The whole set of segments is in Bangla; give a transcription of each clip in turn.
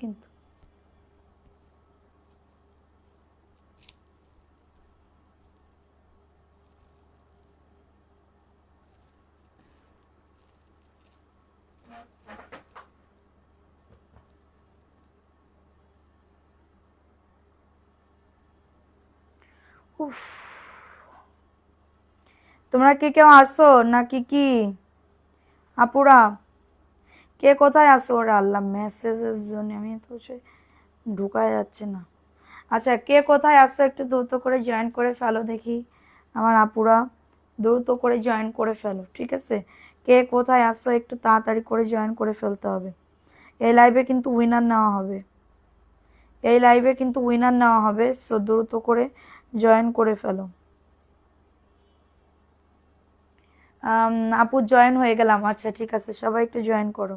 কিন্তু উফ, তোমরা কি কেউ আসো নাকি কি আপুরা? কে কোথায় আসো? ওরা আল্লাহ, মেসেজের জন্য আমি তো ঢুকায় যাচ্ছে না। আচ্ছা, কে কোথায় আসছো একটু দ্রুত করে জয়েন করে ফেলো দেখি আমার আপুরা, দ্রুত করে জয়েন করে ফেলো, ঠিক আছে? কে কোথায় আসছো একটু তাড়াতাড়ি করে জয়েন করে ফেলতে হবে। এই লাইভে কিন্তু উইনার নেওয়া হবে, এই লাইভে কিন্তু উইনার নেওয়া হবে, সো দ্রুত করে জয়েন করে ফেলো। আপু জয়েন হয়ে গেলাম। আচ্ছা ঠিক আছে, সবাই একটু জয়েন করো,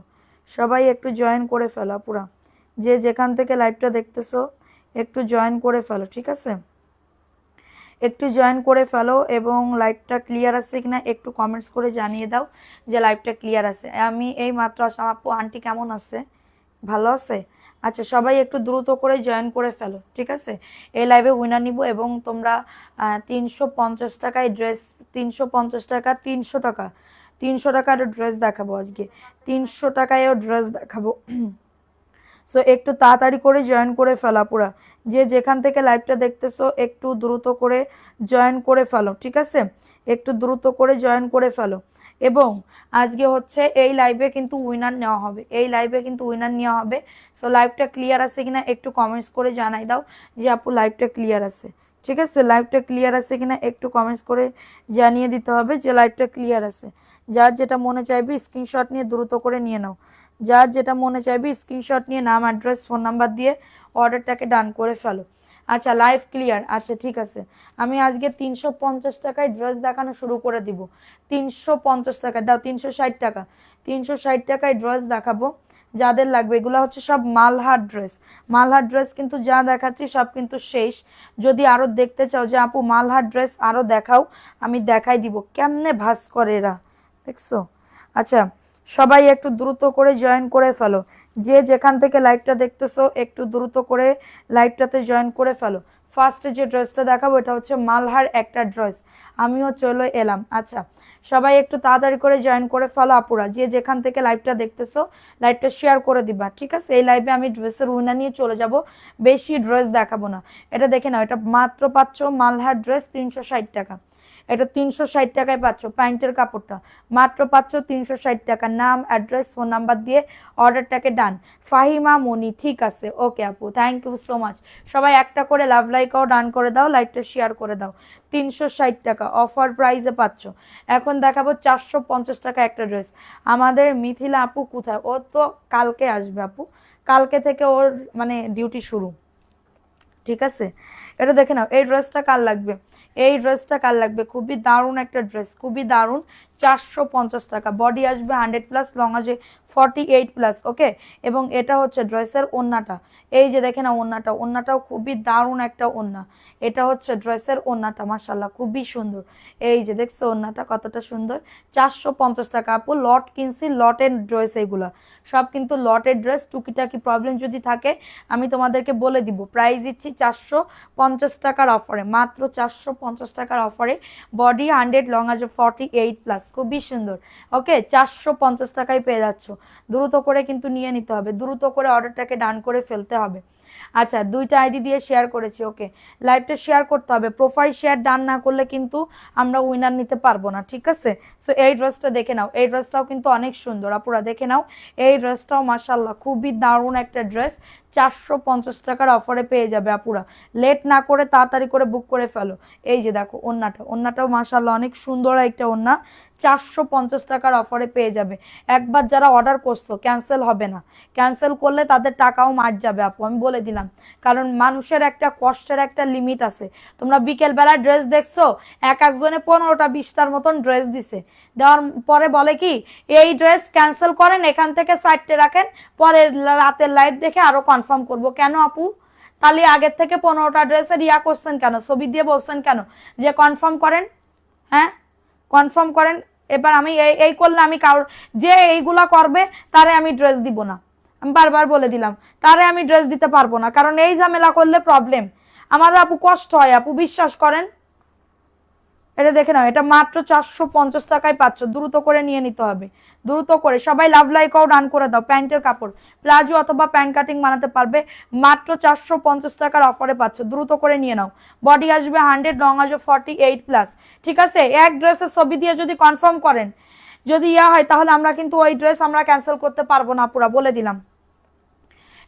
সবাই একটু জয়েন করে ফেলো আপুরা, যে যেখান থেকে লাইভটা দেখতেছো একটু জয়েন করে ফেলো, ঠিক আছে? একটু জয়েন করে ফেলো এবং লাইভটা ক্লিয়ার আছে কিনা একটু কমেন্টস করে জানিয়ে দাও যে লাইভটা ক্লিয়ার আছে। আমি এই মাত্র আসলাম। আপু আন্টি কেমন আছে? ভালো আছে? আচ্ছা, সবাই একটু দ্রুত করে জয়েন করে ফেলো, ঠিক আছে? এই লাইভে উইনার নিব এবং তোমরা 350 টাকায় ড্রেস, 350 টাকা, 300 টাকা, 300 টাকার ড্রেস দেখাবো আজকে, 300 টাকায়ও ড্রেস দেখাবো। সো একটু তাড়াতাড়ি করে জয়েন করে ফেলা পুরা, যে যেখান থেকে লাইভটা দেখতেছো একটু দ্রুত করে জয়েন করে ফেলো, ঠিক আছে? একটু দ্রুত করে জয়েন করে ফেলো। এবং আজকে হচ্ছে এই লাইভে কিন্তু উইনার নেওয়া হবে, এই লাইভে কিন্তু উইনার নেওয়া হবে। সো লাইভটা ক্লিয়ার আছে কিনা একটু কমেন্টস করে জানাই দাও যে আপু লাইভটা ক্লিয়ার আছে, ঠিক আছে? লাইভটা ক্লিয়ার আছে কিনা একটু কমেন্টস করে জানিয়ে দিতে হবে যে লাইভটা ক্লিয়ার আছে। যার যেটা মনে চাইবে স্ক্রিনশট নিয়ে দ্রুত করে নিয়ে নাও, যার যেটা মনে চাইবে স্ক্রিনশট নিয়ে নাম, অ্যাড্রেস, ফোন নাম্বার দিয়ে অর্ডারটাকে ডান করে ফেলো। আচ্ছা, লাইভ ক্লিয়ার, আচ্ছা ঠিক আছে। আমি আজকে 350 টাকায় ড্রেস দেখানো শুরু করে দিব। 350 টাকা দাও, 360 টাকা, 360 টাকায় ড্রেস দেখাবো। যাদের লাগবে, এগুলো হচ্ছে সব মালহার ড্রেস, মালহার ড্রেস কিন্তু যা দেখাচ্ছি সব কিন্তু শেষ। যদি আরও দেখতে চাও যে আপু মালহার ড্রেস আরও দেখাও, আমি দেখাই দিব। কেমনে ভাস করে এরা, দেখছো? আচ্ছা, সবাই একটু দ্রুত করে জয়েন করে ফেলো, যে যেখান থেকে লাইভটা দেখতেছো একটু দ্রুত করে লাইভটাতে জয়েন করে ফেলো। ফার্স্টে যে ড্রেসটা দেখাবো এটা হচ্ছে মালহার একটা ড্রেস, আমিও চলে এলাম। আচ্ছা, সবাই একটু তাড়াতাড়ি করে জয়েন করে ফেলো আপুরা, যে যেখান থেকে লাইভটা দেখতেছো লাইভটা শেয়ার করে দিবা, ঠিক আছে? এই লাইভে আমি ড্রেসের উইনার নিয়ে চলে যাব, বেশি ড্রেস দেখাবো না। এটা দেখে নাও, এটা মাত্র পাচ্ছ মালহার ড্রেস 360 টাকা, এটা 360 টাকায় পাচ্ছ। প্যান্টের কাপড়টা মাত্র পাচ্ছ 360 টাকা। নাম, অ্যাড্রেস, ফোন নাম্বার দিয়ে অর্ডারটাকে ডান। ফাহিমা মনি, ঠিক আছে, ওকে আপু, থ্যাংক ইউ সো মাচ। সবাই একটা করে লাভ লাইকও ডান করে দাও, লাইকটা শেয়ার করে দাও। 360 টাকা অফার প্রাইসে পাচ্ছ। এখন দেখাবো 450 টাকা একটা ড্রেস। আমাদের মিথিলা আপু কোথায়? ও তো কালকে আসবে আপু, কালকে থেকে ওর মানে ডিউটি শুরু, ঠিক আছে? এটা দেখে নাও, এই ড্রেসটা কার লাগবে, এই ড্রেসটা কার লাগবে? খুবই দারুণ একটা ড্রেস, খুবই দারুণ। 450 টাকা, বডি আসবে 100+, লং আসবে 48+, ওকে? এবং এটা হচ্ছে ড্রেসের ওড়নাটা, এই যে দেখে না ওড়নাটা, ওড়নাটাও খুবই দারুণ একটা ওড়না। এটা হচ্ছে ড্রেসের ওড়নাটা, মাশাল্লাহ খুবই সুন্দর। এই যে দেখছো ওড়নাটা কতটা সুন্দর। 450 টাকা আপু, লট কিনছি, লটের ড্রেস, এইগুলা সব কিন্তু লটের ড্রেস। টুকিটাকি প্রবলেম যদি থাকে আমি তোমাদেরকে বলে দিব। প্রাইস দিচ্ছি 450 টাকার অফারে, মাত্র 450 টাকার অফারে। বডি 100, লং আছে 48+, খুবই সুন্দর, ওকে? 450 টাকায় পেয়ে যাচ্ছ। দ্রুত করে কিন্তু নিয়ে নিতে হবে, দ্রুত করে অর্ডারটাকে ডান করে ফেলতে হবে। আচ্ছা, দুইটা আইডি দিয়ে শেয়ার করেছি, ওকে? লাইভটা শেয়ার করতে হবে, প্রোফাইল শেয়ার ডান না করলে কিন্তু আমরা উইনার নিতে পারবো না, ঠিক আছে? সো এই ড্রেসটা দেখে নাও, এই ড্রেসটাও কিন্তু অনেক সুন্দর আপুরা, দেখে নাও। এই ড্রেসটাও মাশাল্লাহ খুবই দারুণ একটা ড্রেস। 450 টাকার অফারে পেয়ে যাবে আপুরা। লেট না করে তাড়াতাড়ি করে বুক করে ফেলো। এই যে দেখো ওড়নাটা, ওড়নাটাও মাশাল্লাহ অনেক সুন্দর একটা ওড়না। 450 টাকার অফারে পেয়ে যাবে। একবার যারা অর্ডার করছো ক্যান্সেল হবে না, ক্যান্সেল করলে তাদের টাকাও মার যাবে আপু, আমি বলে দিলাম। কারণ মানুষের একটা কষ্টের একটা লিমিট আছে। তোমরা বিকেলবেলা ড্রেস দেখছো, একজনে 15টা 20টার মতন ড্রেস দিছে, দেওয়ার পরে বলে কি এই ড্রেস ক্যান্সেল করেন, এখান থেকে সাইডে রাখেন, পরে রাতের লাইভ দেখে আরো কনফার্ম করব। কেন আপু? তাহলে আগের থেকে 15টা ড্রেসের ইয়া করছেন কেন, ছবি দিয়ে বলছেন কেন যে কনফার্ম করেন? হ্যাঁ, কনফার্ম করেন। এবার আমি এই করলে আমি কারোর যে এইগুলা করবে তারে আমি ড্রেস দিব না, আমি বারবার বলে দিলাম, তারে আমি ড্রেস দিতে পারবো না, কারণ এই ঝামেলা করলে প্রবলেম। আমার আপু কষ্ট হয় আপু, বিশ্বাস করেন। এটা দেখে নাও, এটা মাত্র 450 টাকায় পাচ্ছ, দ্রুত করে নিয়ে নিতে হবে, দ্রুত করে। সবাই লাভ লাইকও ডান করে দাও। প্যান্টের কাপড় প্লাজো অথবা প্যান্ট কাটিং বানাতে পারবে, মাত্র 450 টাকার অফারে পাচ্ছ, দ্রুত করে নিয়ে নাও। বডি আসবে 100, লং আসবে 48+। ঠিক আছে, এক ড্রেসের ছবি দিয়ে যদি কনফার্ম করেন, যদি ইয়া হয়, তাহলে আমরা কিন্তু ওই ড্রেস আমরা ক্যান্সেল করতে পারবো না পুরা, বলে দিলাম।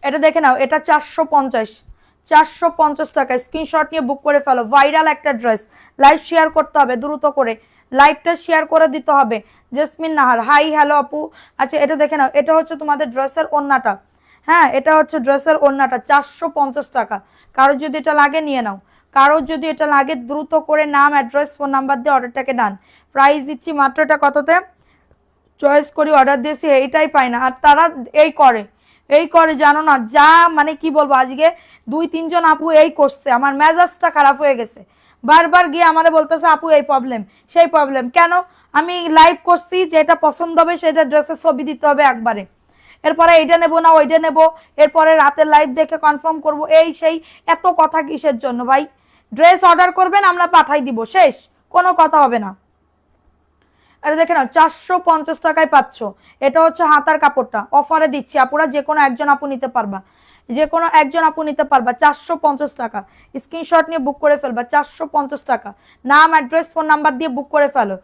এটা দেখে নাও, এটা 450 টাকা। স্ক্রিনশট নিয়ে বুক করে ফেলো, ভাইরাল একটা ড্রেস। লাইভ শেয়ার করতে হবে দ্রুত করে, লাইভটা শেয়ার করে দিতে হবে। জেসমিন নাহার, হাই হ্যালো আপু। আচ্ছা, এটা দেখে নাও, এটা হচ্ছে তোমাদের ড্রেসের ওড়নাটা। হ্যাঁ, এটা হচ্ছে ড্রেসের ওড়নাটা, 450 টাকা। কারো যদি এটা লাগে নিয়ে নাও, কারো যদি এটা লাগে দ্রুত করে নাম, অ্যাড্রেস, ফোন নাম্বার দিয়ে অর্ডারটাকে ডান। প্রাইস দিচ্ছি মাত্র, এটা কততে চয়েস করি অর্ডার দিয়েছি, এইটাই পাই না। আর তারা এই করে জানো না, যা মানে কি বলবো, আজকে 2-3 জন আপু এই করছে, আমার মেজাজটা খারাপ হয়ে গেছে। বারবার গিয়ে আমাদের বলতেছে আপু এই প্রবলেম সেই প্রবলেম। কেন? আমি লাইভ করছি, যেটা পছন্দ হবে সেটা ড্রেসের ছবি দিতে হবে একবারে, এরপরে এইটা নেবো না ওইটা নেবো, এরপরে রাতের লাইভ দেখে কনফার্ম করব, এই সেই এত কথা কিসের জন্য ভাই? ড্রেস অর্ডার করবেন, আমরা পাঠাই দিব, শেষ, কোনো কথা হবে না। আরে দেখে নাও, 450 টাকায় পাচ্ছ। এটা হচ্ছে হাতার কাপড়টা, অফারে দিচ্ছি আপুরা, যে কোনো একজন আপু নিতে পারবা, যে কোনো একজন আপু নিতে পারবা, 450 টাকা। স্ক্রিনশট নিয়ে বুক করে ফেলবা, 450 টাকা। নাম, অ্যাড্রেস, ফোন নাম্বার দিয়ে বুক করে ফেলো,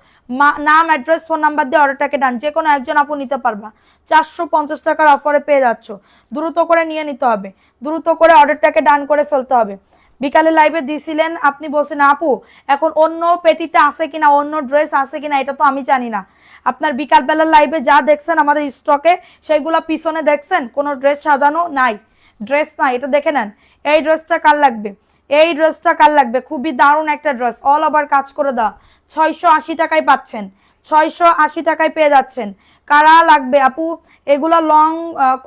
নাম, অ্যাড্রেস, ফোন নাম্বার দিয়ে অর্ডারটাকে ডান, যে কোনো একজন আপু নিতে পারবা। 450 টাকার অফারে পেয়ে যাচ্ছ, দ্রুত করে নিয়ে নিতে হবে, দ্রুত করে অর্ডারটাকে ডান করে ফেলতে হবে। বিকালে লাইভে দিছিলেন, আপনি বলছেন আপু এখন অন্য পেটিতে আছে কিনা, অন্য ড্রেস আছে কিনা, এটা তো আমি জানি না। আপনার বিকালবেলার লাইভে যা দেখছেন আমাদের স্টকে, সেগুলো পিছনে দেখছেন, কোনো ড্রেস সাজানো নাই, ড্রেস নাই। এটা দেখে নেন, এই ড্রেসটা কার লাগবে, এই ড্রেসটা কার লাগবে, খুবই দারুণ একটা ড্রেস, অল ওভার কাজ করে দেওয়া, 680 টাকায় পাচ্ছেন, 680 টাকায় পেয়ে যাচ্ছেন। কারা লাগবে আপু? এগুলো লং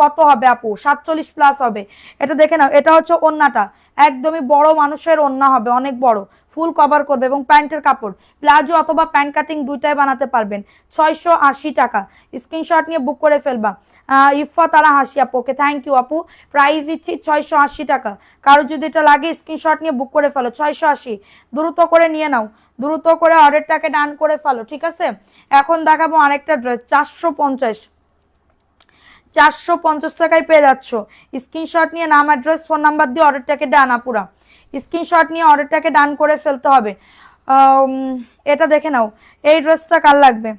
কত হবে আপু? 47+ হবে। এটা দেখে নাও, এটা হচ্ছে ওন্নাটা, একদমই বড় মানুষের ওন্না হবে, অনেক বড়, ফুল কভার করবে, এবং প্যান্টের কাপড় প্লাজো অথবা প্যান্ট কাটিং দুইটাই বানাতে পারবেন। 680 টাকা। স্ক্রিনশট নিয়ে বুক করে ফেলবা। ইফা তারা হাসি আপু, ওকে থ্যাংক ইউ আপু। প্রাইস দিচ্ছি 680 টাকা। কারো যদি এটা লাগে স্ক্রিনশট নিয়ে বুক করে ফেলো, 680, দ্রুত করে নিয়ে নাও, দ্রুত করে অর্ডারটাকে ডান করে ফেলো। ঠিক আছে, এখন দেখাবো আরেকটা ড্রেস, 450 টাকায় পেয়ে যাচ্ছ। স্ক্রিনশট নিয়ে নাম, অ্যাড্রেস, ফোন নাম্বার দিয়ে অর্ডারটাকে ডান আপুরা, স্ক্রিনশট নিয়ে অর্ডারটাকে ডান করে ফেলতে হবে। এটা দেখে নাও, এই ড্রেসটা কার লাগবে,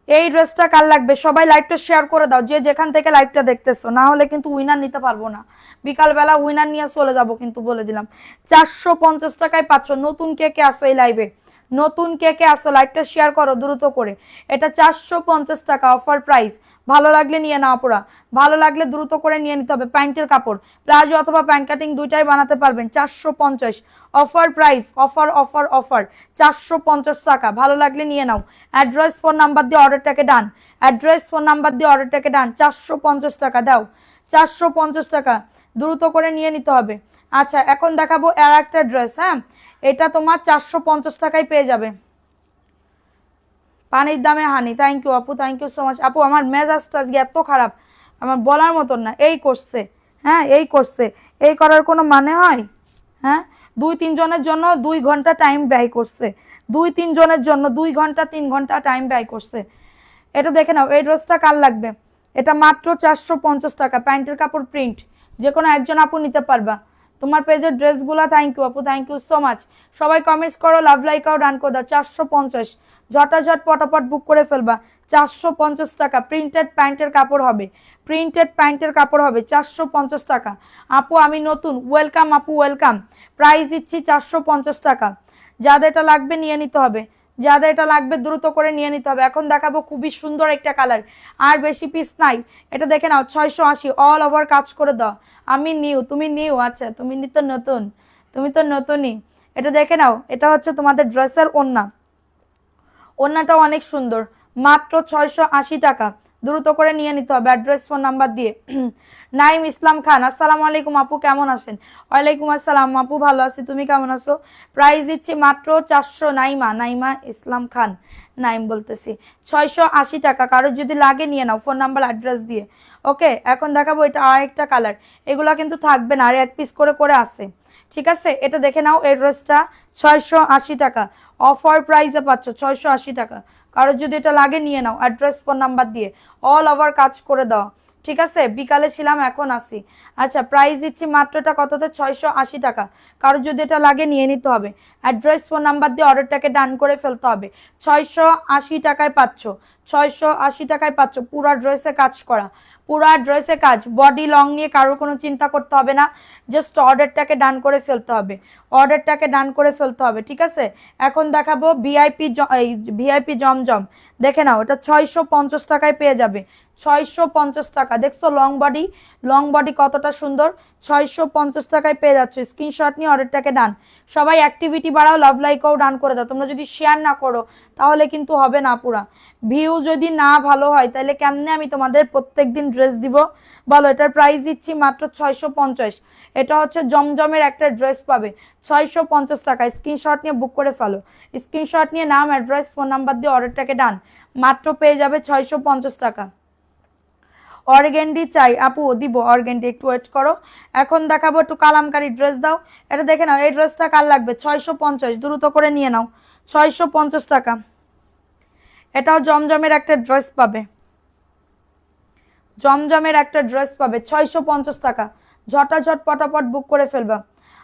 এই ড্রেসটা কার লাগবে? সবাই লাইভটা শেয়ার করে দাও, যে যেখান থেকে লাইভটা দেখতেছো, না হলে কিন্তু উইনার নিতে পারবো না, বিকালবেলা উইনার নিয়ে চলে যাব কিন্তু, বলে দিলাম। 450 টাকায় পাচ্ছ। নতুন কে কে আসো এই লাইভে, নতুন কে কে আসো, লাইভটা শেয়ার করো দ্রুত করে। এটা 450 টাকা অফার প্রাইস, ভালো লাগলে নিয়ে নাও পুরা, ভালো লাগলে দ্রুত করে নিয়ে নিতে হবে। প্যান্টের কাপড় প্লাজো অথবা প্যান্ট কাটিং দুইটাই বানাতে পারবেন, 450 offer price, offer offer offer, 450 টাকা। ভালো লাগলে নিয়ে নাও, অ্যাড্রেস, ফোন নাম্বার দিয়ে অর্ডারটাকে ডান, অ্যাড্রেস, ফোন নাম্বার দিয়ে অর্ডারটাকে ডান। 450 টাকা দাও, 450 টাকা, দ্রুত করে নিয়ে নিতে হবে। আচ্ছা, এখন দেখাবো আর একটা ড্রেস। হ্যাঁ, এটা তোমার 450 টাকায় পেয়ে যাবে। পানির দামে হানি, থ্যাংক ইউ আপু, থ্যাংক ইউ সো মাচ আপু। আমার মেজাজটা আজকে এত খারাপ, আমার বলার মতন না, এই করছে, হ্যাঁ এই করছে, এই করার কোনো মানে হয়? হ্যাঁ, 2-3 জনের জন্য 2 ঘন্টা টাইম ব্যয় করছে, 2-3 জনের জন্য 2 ঘন্টা 3 ঘন্টা টাইম ব্যয় করছে। এটা দেখে নাও, এই ড্রেসটা কার লাগবে? এটা মাত্র 450 টাকা, প্যান্টের কাপড় প্রিন্ট, যে কোনো একজন আপু নিতে পারবা। তোমার পেজের ড্রেসগুলো, থ্যাংক ইউ আপু, থ্যাংক ইউ সো মাচ। সবাই কমেন্টস করো, লাভ লাইকাও ডান করে দাও। 450, ঝটাঝট পটাপট বুক করে ফেলবা। 450 টাকা, প্রিন্টেড প্যান্টের কাপড় হবে, প্রিন্টেড প্যান্টের কাপড় হবে, 450 টাকা। আপু আমি নতুন, ওয়েলকাম আপু, ওয়েলকাম। প্রাইস দিচ্ছি 450 টাকা। যাদের এটা লাগবে নিয়ে নিতে হবে, যাদের এটা লাগবে দ্রুত করে নিয়ে নিতে হবে। এখন দেখাবো খুবই সুন্দর একটা কালার, আর বেশি পিস নাই। এটা দেখে নাও, 680, অল ওভার কাজ করে দাও। আমি নিউ, তুমি নিউ, আচ্ছা তুমি তো নতুন, তুমি তো নতুনই। এটা দেখে নাও, এটা হচ্ছে তোমাদের ড্রেসের ওড়না, ওড়নাটাও অনেক সুন্দর, মাত্র 680 টাকা। দ্রুত করে নিয়ে নিতে হবে, অ্যাড্রেস, ফোন নাম্বার দিয়ে। নাইম ইসলাম খান, আসসালামু আলাইকুম আপু, কেমন আছেন? ওয়ালাইকুম আসসালাম আপু, ভালো আছি, তুমি কেমন আছো? প্রাইস দিচ্ছি মাত্র 400, নাইমা ইসলাম খান, নাইম বলতেছি, 680 টাকা। কারো যদি লাগে নিয়ে নাও, ফোন নাম্বার অ্যাড্রেস দিয়ে ওকে, এখন দেখাবো এটা আরেকটা কালার, এগুলা কিন্তু থাকবে না, আর এক পিস করে করে আছে, ঠিক আছে। এটা দেখে নাও, এই ড্রেসটা 680 টাকা, অফার প্রাইসে পাচ্ছ 680 টাকা। কারোর যদি এটা লাগে নিয়ে নাও, অ্যাড্রেস ফোন নাম্বার দিয়ে অল ওভার কাজ করে দাও, ঠিক আছে। বিকালে ছিলাম, এখন আসি। আচ্ছা, প্রাইস দিচ্ছি মাত্রটা কততে, 680 টাকা। কারোর যদি এটা লাগে নিয়ে নিতে হবে, অ্যাড্রেস ফোন নাম্বার দিয়ে অর্ডারটাকে ডান করে ফেলতে হবে। 680 টাকায় পাচ্ছ, 680 টাকায় পাচ্ছ পুরা ড্রেসে কাজ করা, পুরা ড্রেসে কাজ, বডি লং নিয়ে কারোর কোনো চিন্তা করতে হবে না, জাস্ট অর্ডারটাকে ডান করে ফেলতে হবে, অর্ডারটাকে ডান করে ফেলতে হবে, ঠিক আছে। এখন দেখাবো ভিআইপি জমজম, দেখে নাও, এটা 650 টাকায় পেয়ে যাবে, 650 টাকা। দেখছো লং বডি কতটা সুন্দর, 650 টাকায় পেয়ে যাচ্ছে। স্ক্রিনশট নিয়ে অর্ডারটাকে ডান। সবাই অ্যাক্টিভিটি বাড়াও, লাভ লাইকও ডান করে দাও। তোমরা যদি শেয়ার না করো তাহলে কিন্তু হবে না, পুরা ভিউ যদি না ভালো হয় তাহলে কেমনে আমি তোমাদের প্রত্যেক দিন ড্রেস দিব বলো। এটার প্রাইস দিচ্ছি মাত্র 650। এটা হচ্ছে জমজমের একটা ড্রেস পাবে 650 টাকা। স্ক্রিনশট নিয়ে বুক করে ফেলো, স্ক্রিনশট নিয়ে নাম, অ্যাড্রেস, ফোন নাম্বার দিয়ে অর্ডারটাকে ডান, মাত্র পেয়ে যাবে 650 টাকা। অর্গেন্ডি চাই আপু, দিব অর্গেন্ডি, একটু ওয়েট করো। এখন দেখাবো একটু কালামকারী ড্রেস দাও। এটা দেখে নাও, এই ড্রেসটা কার লাগবে, 650, দ্রুত করে নিয়ে নাও, 650 টাকা। এটাও জমজমের একটা ড্রেস পাবে, জমজমের একটা ড্রেস পাবে 650 টাকা। ঝটাঝট পটাপট বুক করে ফেলবা।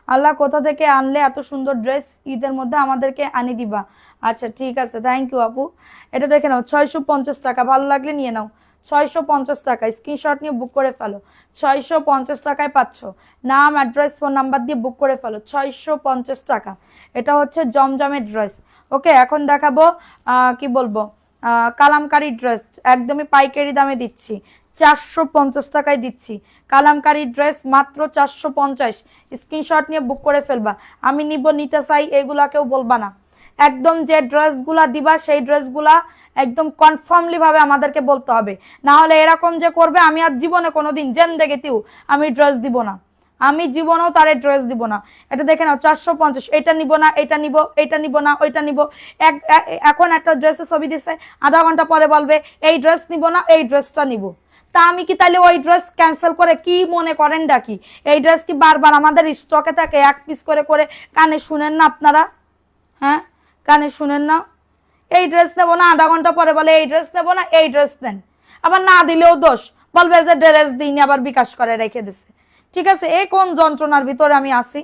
আল্লাহ কোথা থেকে আনলে এত সুন্দর ড্রেস, ঈদের মধ্যে আমাদেরকে আনি দিবা। আচ্ছা ঠিক আছে, থ্যাংক ইউ আপু। এটা দেখে নাও 650 টাকা, ভালো লাগলে নিয়ে নাও, 650 টাকা। স্ক্রিনশট নিয়ে বুক করে ফেলো, 650 টাকায় পাচ্ছ। নাম, অ্যাড্রেস, ফোন নাম্বার দিয়ে বুক করে ফেলো, 650 টাকা। এটা হচ্ছে জমজমের ড্রেস। ওকে, এখন দেখাবো কি বলবো, কালামকারী ড্রেস, একদমই পাইকারি দামে দিচ্ছি, 450 টাকায় দিচ্ছি। কালামকারী ড্রেস মাত্র 450। স্ক্রিনশট নিয়ে বুক করে ফেলবা। আমি নিতে চাই এগুলা কেউ বলবা না, একদম যে ড্রেসগুলা দিবা সেই ড্রেসগুলা একদম কনফার্মলি ভাবে আমাদেরকে বলতে হবে, না হলে এরকম যে করবে আমি আর জীবনে কোনোদিন জেন্দেগিতেও আমি ড্রেস দিব না, আমি জীবনেও তারে ড্রেস দিব না। এটা দেখে নাও 450, এটা নিব না, এটা নিব, এটা নিব না, ওইটা নিব। এখন একটা ড্রেসের ছবি দিছে, আধা ঘন্টা পরে বলবে এই ড্রেস নিব না, এই ড্রেসটা নিব। তা আমি কি তাহলে ওই ড্রেস ক্যান্সেল করে কি মনে করেন ডাকি? এই ড্রেস কি বারবার আমাদের স্টকে থাকে, এক পিস করে করে? কানে শুনেন না আপনারা? হ্যাঁ, কানে শুনেন না? এই ড্রেস নেবো না, আধা ঘন্টা পরে বলে এই ড্রেস নেবো না, এই ড্রেস নেন। আবার না দিলেও দোষ, বলবে যে ড্রেস দিইনি, আবার বিকাশ করে রেখে দিছে। ঠিক আছে, এই কোন যন্ত্রণার ভিতরে আমি আসি?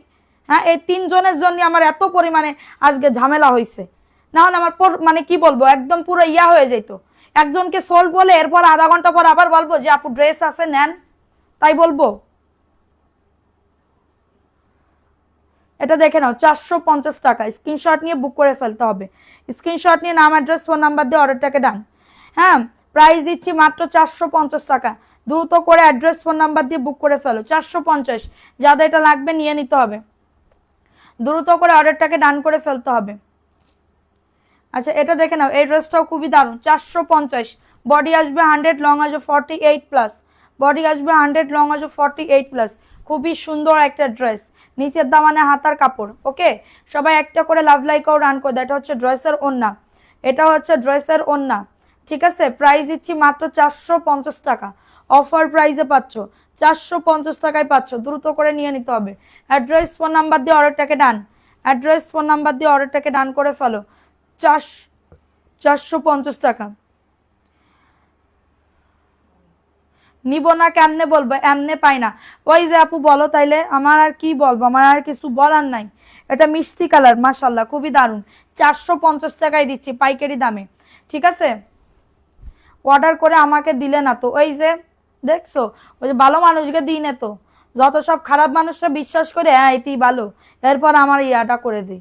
হ্যাঁ, এই তিনজনের জন্য আমার এত পরিমাণে আজকে ঝামেলা হয়েছে, না হলে আমার মানে কি বলবো, একদম পুরো ইয়া হয়ে যেত। একজনকে সোল বলে এরপর আধা ঘন্টা পর আবার বলবো যে আপু ড্রেস আছে নেন, তাই বলবো? এটা দেখে নাও 450 টাকা। স্ক্রিনশট নিয়ে বুক করে ফেলতে হবে, স্ক্রিনশট নিয়ে নাম, অ্যাড্রেস, ফোন নাম্বার দিয়ে অর্ডারটাকে ডান। হ্যাঁ, প্রাইস দিচ্ছি মাত্র 450 টাকা। দ্রুত করে অ্যাড্রেস, ফোন নাম্বার দিয়ে বুক করে ফেলো, 450। যাদের এটা লাগবে নিয়ে নিতে হবে, দ্রুত করে অর্ডারটাকে ডান করে ফেলতে হবে। আচ্ছা, এটা দেখে নাও, এই ড্রেসটাও খুবই দারুণ, 450। বডি আসবে 100, লং আসবে 48+, বডি আসবে 100, লং আসবে 48+। খুবই সুন্দর একটা ড্রেস, নিচের দামানে হাতার কাপড়। ওকে, সবাই একটা করে লাভ লাইকও রান করে দেয়। এটা হচ্ছে ড্রেসের ওড়না, এটা হচ্ছে ড্রেসের ওড়না, ঠিক আছে। প্রাইস দিচ্ছি মাত্র 450 টাকা, অফার প্রাইসে পাচ্ছ, 450 টাকায় পাচ্ছ। দ্রুত করে নিয়ে নিতে হবে। অ্যাড্রেস, ফোন নাম্বার দিয়ে অর্ডারটাকে ডান, অ্যাড্রেস, ফোন নাম্বার দিয়ে অর্ডারটাকে ডান করে ফেলো, 450 টাকা। নিব না কেমনে বলবো, এমনে পাই না। ওই যে আপু বলো তাইলে, আমার আর কি বলবো, আমার আর কিছু বলার নাই। এটা মিষ্টি কালার, মাশাল্লাহ খুবই দারুণ, 450 টাকায় দিচ্ছি পাইকারি দামে, ঠিক আছে। অর্ডার করে আমাকে দিলে না তো, ওই যে দেখছো, ওই যে ভালো মানুষকে দিই না তো, যত সব খারাপ মানুষরা বিশ্বাস করে হ্যাঁ এটি ভালো, এরপর আমার ইয়াটা করে দিই,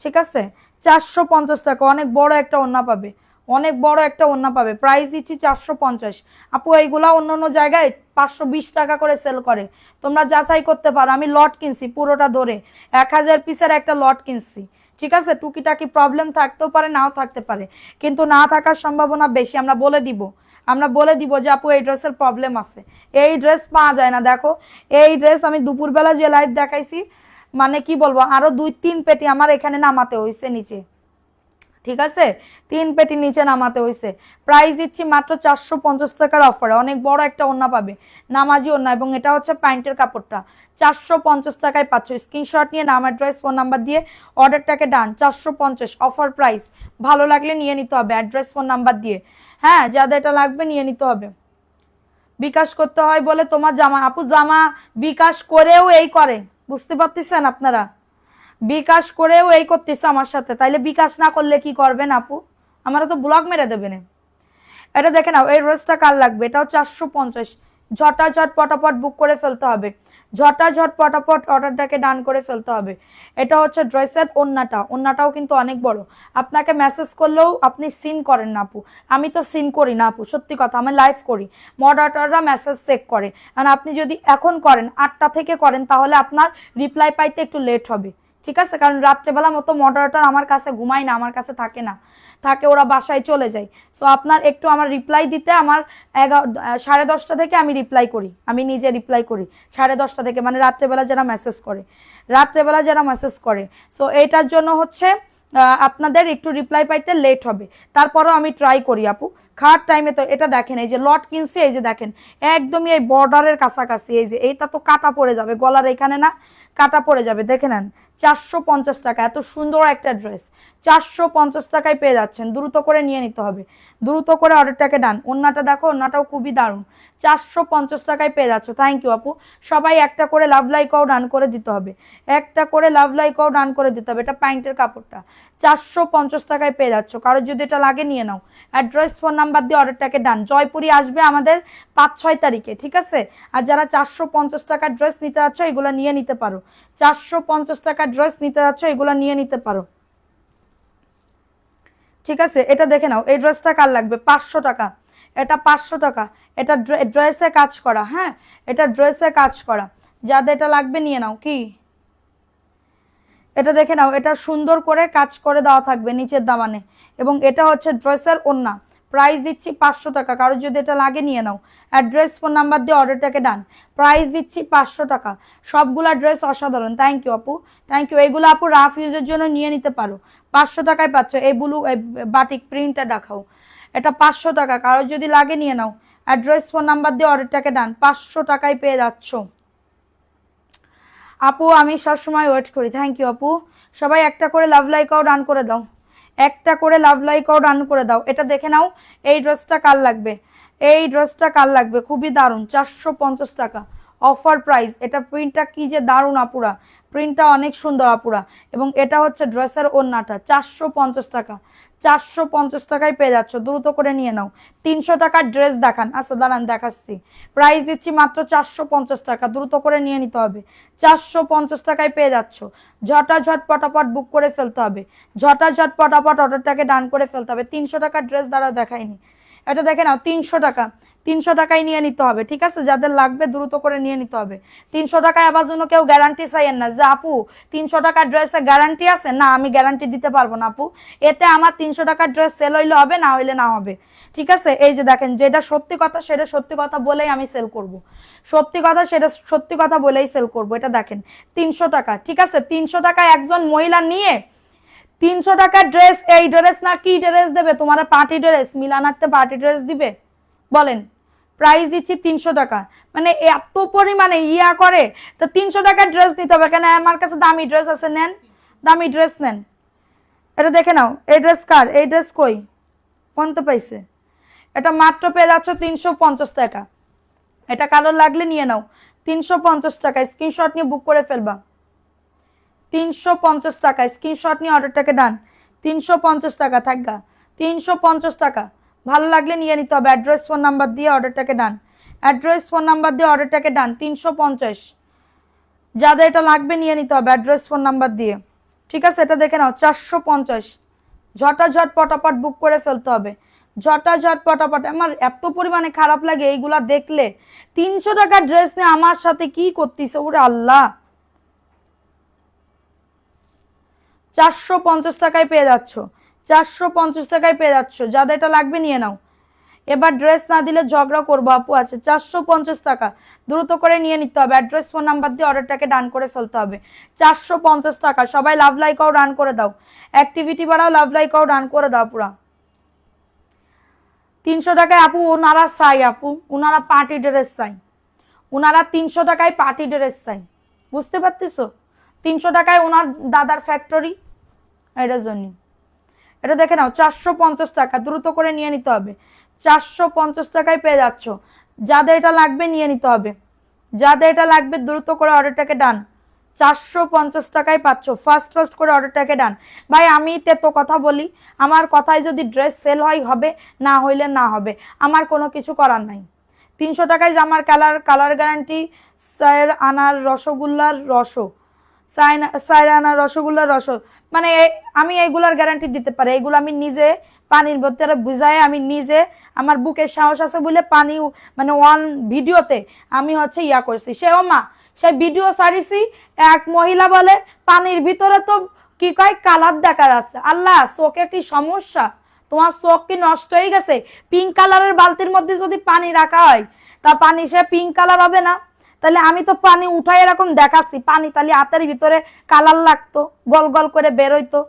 ঠিক আছে। 450 টাকা, অনেক বড় একটা ওড়না পাবে, অনেক বড় একটা ওড়না পাবে। প্রাইস দিচ্ছি 450। আপু এইগুলা অন্য অন্য জায়গায় 520 টাকা করে সেল করে, তোমরা যাচাই করতে পারো। আমি লট কিনছি পুরোটা ধরে, 1000 পিসের একটা লট কিনছি, ঠিক আছে। টুকিটাকি প্রবলেম থাকতেও পারে, নাও থাকতে পারে, কিন্তু না থাকার সম্ভাবনা বেশি। আমরা বলে দিব যে আপু এই ড্রেসের প্রবলেম আছে, এই ড্রেস পাওয়া যায় না। দেখো এই ড্রেস আমি দুপুরবেলা যে লাইভ দেখাইছি, মানে কি বলবো, আরো 2-3 পেটি আমার এখানে নামাতে হয়েছে নিচে, ঠিক আছে, 3 পেটি নিচে নামাতে হয়েছে। প্রাইস দিচ্ছি মাত্র 450 টাকার অফারে। অনেক বড় একটা ওড়না পাবে, নামাজি ওড়না, এবং এটা হচ্ছে প্যান্টের কাপড়টা। 450 টাকায় পাচ্ছ। স্ক্রিনশট নিয়ে নাম, অ্যাড্রেস, ফোন নাম্বার দিয়ে অর্ডারটাকে ডান। 450 অফার প্রাইস। ভালো লাগলে নিয়ে নিতে হবে অ্যাড্রেস ফোন নাম্বার দিয়ে। হ্যাঁ, যাদের এটা লাগবে নিয়ে নিতে হবে। বিকাশ করতে হয় বলে তোমার জামা, আপু জামা বিকাশ করেও এই করে, বুঝতে পারতেছেন আপনারা? বিকাশ করেও এই করতেছে আমার সাথে, তাইলে বিকাশ না করলে কি করবেন আপু? আমারও তো ব্লক মেরে দেবেন। এটা দেখে নাও, এই ড্রেসটা কার লাগবে? এটাও 450। ঝটাঝট পটাপট বুক করে ফেলতে হবে, ঝটাঝট পটাপট অর্ডারটাকে ডান করে ফেলতে হবে। এটা হচ্ছে ড্রেসের ওন্নাটা, ওন্নাটাও কিন্তু অনেক বড়। আপনাকে মেসেজ করলেও আপনি সিন করেন না আপু, আমি তো সিন করি না আপু, সত্যি কথা, আমি লাইভ করি, মডারেটররা মেসেজ চেক করে। আর আপনি যদি এখন করেন, 8টা থেকে করেন, তাহলে আপনার রিপ্লাই পাইতে একটু লেট হবে, ঠিক আছে? কারণ রাত্রেবেলা মতো মডারেটর আমার কাছে ঘুমায় না, আমার কাছে থাকে না, থাকে ওরা বাসায় চলে যায়। সো আপনার একটু আমার রিপ্লাই দিতে, আমার 10:30 থেকে আমি রিপ্লাই করি, আমি নিজে রিপ্লাই করি 10:30 থেকে, মানে রাত্রেবেলা যারা মেসেজ করে, রাত্রেবেলা যারা মেসেজ করে। সো এইটার জন্য হচ্ছে আপনাদের একটু রিপ্লাই পাইতে লেট হবে, তারপরও আমি ট্রাই করি আপু। খাওয়ার টাইমে তো এটা দেখেন, এই যে লট কিনছি, এই যে দেখেন একদমই এই বর্ডারের কাছাকাছি, এই যে এইটা তো কাটা পড়ে যাবে গলার এখানে, না কাটা পড়ে যাবে, দেখে নেন। 450 টাকা, এত সুন্দর একটা ড্রেস 450 টাকায় পেয়ে যাচ্ছেন। দ্রুত করে নিয়ে নিতে হবে, দ্রুত করে অর্ডারটাকে ডান। ওন্নাটা দেখো, ওন্নাটাও খুবই দারুণ, 450 টাকায় পেয়ে যাচ্ছ। থ্যাংক ইউ আপু। সবাই একটা করে লাভ লাইকও ডান করে দিতে হবে, একটা করে লাভ লাইকও ডান করে দিতে হবে। এটা প্যান্টের কাপড়টা 450 টাকায় পেয়ে যাচ্ছ। কারোর যদি এটা লাগে নিয়ে নাও, অ্যাড্রেস ফোন নাম্বার দিয়ে অর্ডারটাকে ডান। জয়পুরি আসবে আমাদের 5-6 তারিখে, ঠিক আছে? আর যারা 450 টাকার ড্রেস নিতে যাচ্ছ, এগুলো নিয়ে নিতে পারো। 450 টাকার ড্রেস নিতে যাচ্ছ, এগুলো নিয়ে নিতে পারো, ঠিক আছে? এটা দেখে নাও, এই ড্রেসটা কার লাগবে? 500 টাকা, এটা 500 টাকা। এটা ড্রেসে কাজ করা, হ্যাঁ, এটা ড্রেসে কাজ করা। যাদের এটা লাগবে নিয়ে নাও। কি এটা দেখে নাও, এটা সুন্দর করে কাজ করে দেওয়া থাকবে নিচের দামানে, এবং এটা হচ্ছে ড্রেসের ওন্না। প্রাইস দিচ্ছি 500 টাকা। কারো যদি এটা লাগে নিয়ে নাও, অ্যাড্রেস ফোন নাম্বার দিয়ে অর্ডারটাকে ডান। প্রাইস দিচ্ছি 500 টাকা। সবগুলা ড্রেস অসাধারণ। থ্যাংক ইউ আপু, থ্যাংক ইউ। এইগুলো আপু রাফ ইউজের জন্য নিয়ে নিতে পারো, 500 টাকায় পাচ্ছ। এই ব্লু বাটিক প্রিন্টটা দেখাও, এটা 500 টাকা। কারো যদি লাগে নিয়ে নাও, অ্যাড্রেস ফোন নাম্বার দিয়ে অর্ডারটাকে ডান। 500 টাকায় পেয়ে যাচ্ছ আপু। আমি সবসময় ওয়েট করি। থ্যাংক ইউ আপু। সবাই একটা করে লাভ লাইকও ডান করে দাও, একটা করে লাভ লাইকও ডান করে দাও। এটা দেখে নাও, এই ড্রেসটা কার লাগবে? এই ড্রেসটা কার লাগবে? খুবই দারুণ, 450 টাকা অফার প্রাইস। এটা প্রিন্টটা কি যে দারুণ আপুরা, প্রিন্টটা অনেক সুন্দর আপুরা। এবং এটা হচ্ছে ড্রেসের ওড়নাটা, 450 টাকা। 450 টাকায় পেয়ে যাচ্ছ, দ্রুত করে নিয়ে নাও। 300 টাকার ড্রেস দেখান, আচ্ছা দাঁড়ান দেখাচ্ছি। প্রাইস দিচ্ছি মাত্র 450 টাকা, দ্রুত করে নিয়ে নিতে হবে। 450 টাকায় পেয়ে যাচ্ছ। ঝটাঝট পটাপট বুক করে ফেলতে হবে, ঝটাঝট পটাপট অর্ডারটাকে ডান করে ফেলতে হবে। 300 টাকার ড্রেস দ্বারা দেখাইনি, এটা দেখে নাও, 300 টাকা। 300 টাকায় নিয়ে নিতে হবে, ঠিক আছে? যাদের লাগবে দ্রুত করে নিয়ে নিতে হবে। 300 টাকায় আবার জন্য কেউ গ্যারান্টি চাইয়েন না যে আপু 300 টাকার ড্রেসে গ্যারান্টি আছে, না আমি গ্যারান্টি দিতে পারবো না আপু। এতে আমার 300 টাকার ড্রেস সেল হইলে হবে, না হইলে না হবে, ঠিক আছে? এই যে দেখেন, যেটা সত্যি কথা সেটা সত্যি কথা বলেই আমি সেল করব, সত্যি কথা সেটা সত্যি কথা বলেই সেল করব। এটা দেখেন 300 টাকা, ঠিক আছে? 300 টাকায় একজন মহিলা নিয়ে 300 টাকার ড্রেস, এই ড্রেস না কি ড্রেস দেবে তোমার? পার্টি ড্রেস, মিলানাতে পার্টি ড্রেস দিবে বলেন? প্রাইস দিচ্ছি 300 টাকা। মানে এত পরিমাণে ইয়া করে, তো 300 টাকার ড্রেস নিতে হবে কেন? আমার কাছে দামি ড্রেস আছে, নেন, দামি ড্রেস নেন। এটা দেখে নাও, এই ড্রেস কার? এই ড্রেস কই, কোনটা পাইছে? এটা মাত্র পেয়ে যাচ্ছ 350 টাকা। এটা কারোর লাগলে নিয়ে নাও, 350 টাকা। স্ক্রিনশট নিয়ে বুক করে ফেলবা, 350 টাকা। স্ক্রিনশট নিয়ে অর্ডারটাকে ডান। 350 টাকা থাকবা, 350 টাকা। ভালো লাগলে নিয়ে নিতে হবে। অ্যাড্রেস ফোন নাম্বার দিয়ে অর্ডারটাকে ডান, অ্যাড্রেস ফোন নাম্বার দিয়ে অর্ডারটাকে ডান। 350, যাদের এটা লাগবে নিয়ে নিতে হবে অ্যাড্রেস ফোন নাম্বার দিয়ে, ঠিক আছে? এটা দেখে নাও, 450। ঝটাঝট পটাপট বুক করে ফেলতে হবে, ঝটাঝট পটাপট। আমার এত পরিমাণে খারাপ লাগে এইগুলা দেখলে। 300 টাকার ড্রেস নিয়ে আমার সাথে কি করতেছে ওরে আল্লাহ। 450 টাকায় পেয়ে যাচ্ছ, 450 টাকায় পেয়ে যাচ্ছ। যাদের এটা লাগবে নিয়ে নাও। এবার ড্রেস না দিলে ঝগড়া করবো আপু। আছে 450 টাকা, দ্রুত করে নিয়ে নিতে হবে। অ্যাড্রেস ফোন নাম্বার দিয়ে অর্ডারটাকে ডান করে ফেলতে হবে। 450 টাকা। সবাই লাভ লাইকাও ডান করে দাও, অ্যাক্টিভিটি বাড়াও, লাভ লাইকাও ডান করে দাও পুরা। 300 টাকায় আপু ওনারা চাই, আপু ওনারা পার্টি ড্রেস চাই, ওনারা 300 টাকায় পার্টি ড্রেস চাই, বুঝতে পারতেছো? 300 টাকায় ওনার দাদার ফ্যাক্টরি, এটার জন্য। এটা দেখে নাও 450 টাকা, দ্রুত করে নিয়ে নিতে হবে। 450 টাকায় পেয়ে যাচ্ছ। যাদের এটা লাগবে নিয়ে নিতে হবে, যাদের এটা লাগবে দ্রুত করে অর্ডারটাকে ডান। 450 টাকায় পাচ্ছ, ফার্স্ট করে অর্ডারটাকে ডান। ভাই আমি তো কথা বলি, আমার কথায় যদি ড্রেস সেল হয় হবে, না হইলে না হবে, আমার কোনো কিছু করার নাই। 300 টাকায় জামার কালার গ্যারান্টি, স্যার আনার রসগোল্লার রস, স্যার আনার রসগোল্লার রস, মানে আমি এইগুলার গ্যারান্টি দিতে পারি। এইগুলো আমি নিজে পানির ভেতরে বুঝাই, আমি নিজে, আমার বুকের সাহস আছে বলে পানি মানে ওয়ান ভিডিওতে আমি হচ্ছে ইয়া করছি। সেও মা সেই ভিডিও ছাড়িছি, এক মহিলা বলে পানির ভিতরে তো কি কয় কালার দেখা যাচ্ছে। আল্লাহ, চোখে কি সমস্যা? তোমার চোখ কি নষ্ট হয়ে গেছে? পিঙ্ক কালারের বালতির মধ্যে যদি পানি রাখা হয় তা পানি সে পিঙ্ক কালার হবে না? তাহলে আমি তো পানি উঠাই এরকম দেখাচ্ছি, পানি তাহলে হাতের ভিতরে কালার লাগতো, গল গল করে বেরোইতো,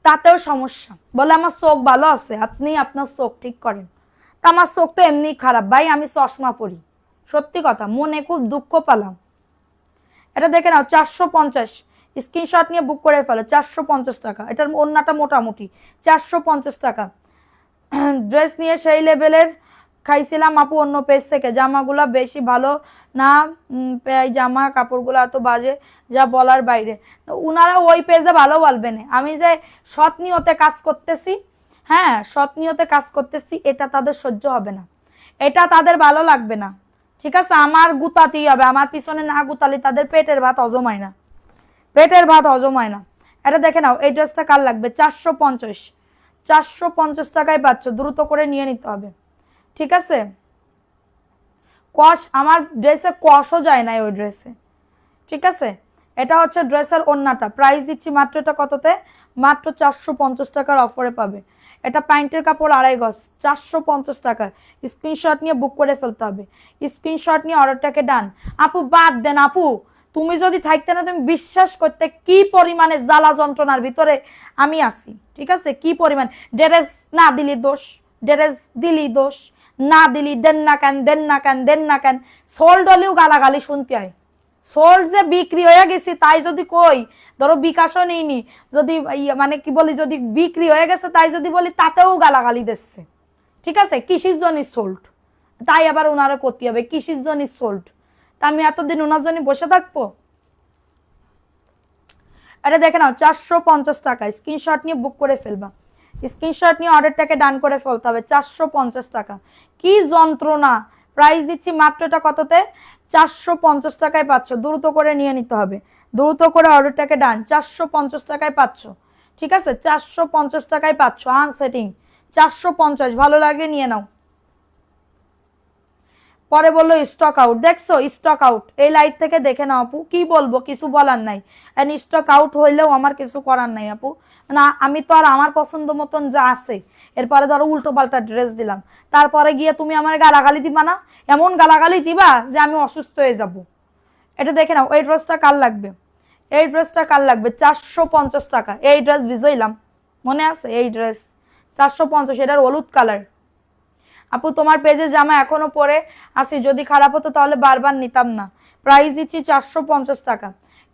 তাতেও সমস্যা। বলে আমার চোখ ভালো আছে, আপনি আপনার চোখ ঠিক করেন। তা আমার চোখ তো এমনি খারাপ ভাই, আমি চশমা পরি, সত্যি কথা, মনে খুব দুঃখ পেলাম। এটা দেখে নাও 450, স্ক্রিনশট নিয়ে বুক করে ফেলো। 450 টাকা, এটার ওড়নাটা মোটামুটি 450 টাকা। ড্রেস নিয়ে সেই লেভেলের খাইছিলাম আপু অন্য পেজ থেকে, জামাগুলা বেশি ভালো না, এই জামা কাপড়গুলো এত বাজে যা বলার বাইরে। উনারা ওই পেজে ভালো বলবেন, আমি যে সৎ নিয়তে কাজ করতেছি, হ্যাঁ সৎ নিয়তে কাজ করতেছি, এটা তাদের সহ্য হবে না, এটা তাদের ভালো লাগবে না, ঠিক আছে? আমার গুতাতেই হবে, আমার পিছনে না গুতালে তাদের পেটের ভাত হজম হয় না, পেটের ভাত হজম হয় না। এটা দেখে নাও, এই ড্রেসটা কার লাগবে? 450, 450 টাকায় পাচ্ছ, দ্রুত করে নিয়ে নিতে হবে, ঠিক আছে? কষ আমার ড্রেসে কষও যায় না ওই ড্রেসে, ঠিক আছে? এটা হচ্ছে ড্রেসের ওড়নাটা, প্রাইস দিচ্ছি মাত্র, এটা কততে? মাত্র 450 টাকার অফারে পাবে। এটা প্যান্টের কাপড় 2.5 গজ, 450 টাকা। স্ক্রিনশট নিয়ে বুক করে ফেলতে হবে, স্ক্রিনশট নিয়ে অর্ডারটাকে ডান। আপু বাদ দেন আপু, তুমি যদি থাকতে না, তুমি বিশ্বাস করতে কি পরিমাণে জ্বালা যন্ত্রণার ভিতরে আমি আছি, ঠিক আছে? কি পরিমাণ, ড্রেস না দিলি দোষ, ড্রেস দিলি দোষ, না দিলি দেন না কেন, দেন না কেন, দেন না কেন, সোল্ড হলেও গালাগালি শুনতে হয়। সোল্ড যে বিক্রি হয়ে গেছি তাই যদি কই, ধরো বিকাশও নেইনি, যদি মানে কি বলি, যদি বিক্রি হয়ে গেছে তাই যদি বলি, তাতেও গালাগালি দিচ্ছে, ঠিক আছে? কিসির জন্য সোল্ড, তাই আবার ওনারা করতে হবে, কিসির জন্য সোল্ড? তা আমি এতদিন ওনার জন্য বসে থাকবো? এটা দেখে নাও 450 টাকা, স্ক্রিনশট নিয়ে বুক করে ফেলবা, স্ক্রিনশট নিয়ে অর্ডারটাকে ডান করে ফেলতে হবে। 450 টাকা, কি যন্ত্রণা! প্রাইস দিচ্ছি মাত্র, এটা কততে? 450 টাকায় পাচ্ছ, দ্রুত করে নিয়ে নিতে হবে, দ্রুত করে অর্ডারটাকে ডান। 450 টাকায় পাচ্ছ, ঠিক আছে? 450 টাকায় পাচ্ছ, আনসেটিং 450, ভালো লাগলে নিয়ে নাও। পরে বললো স্টক আউট, দেখছো স্টক আউট, এই লাইট থেকে দেখে নাও আপু, কি বলবো, কিছু বলার নাই। এন্ড স্টক আউট হইলেও আমার কিছু করার নাই আপু, না আমি তো আর আমার পছন্দ মতন যা আছে, এরপরে ধরো উল্টো পাল্টা ড্রেস দিলাম, তারপরে গিয়ে তুমি আমার গালাগালি দিবা না? এমন গালাগালি দিবা যে আমি অসুস্থ হয়ে যাব। এটা দেখে নাও, এই ড্রেসটা কার লাগবে? এই ড্রেসটা কার লাগবে? 450 টাকা, এই ড্রেস ভিজাইলাম, মনে আছে? এই ড্রেস 450, এটার হলুদ কালার। আপু তোমার পেজে জামা এখনো পরে আসি, যদি খারাপ হতো তাহলে বারবার নিতাম না। প্রাইস দিচ্ছি 450 টাকা,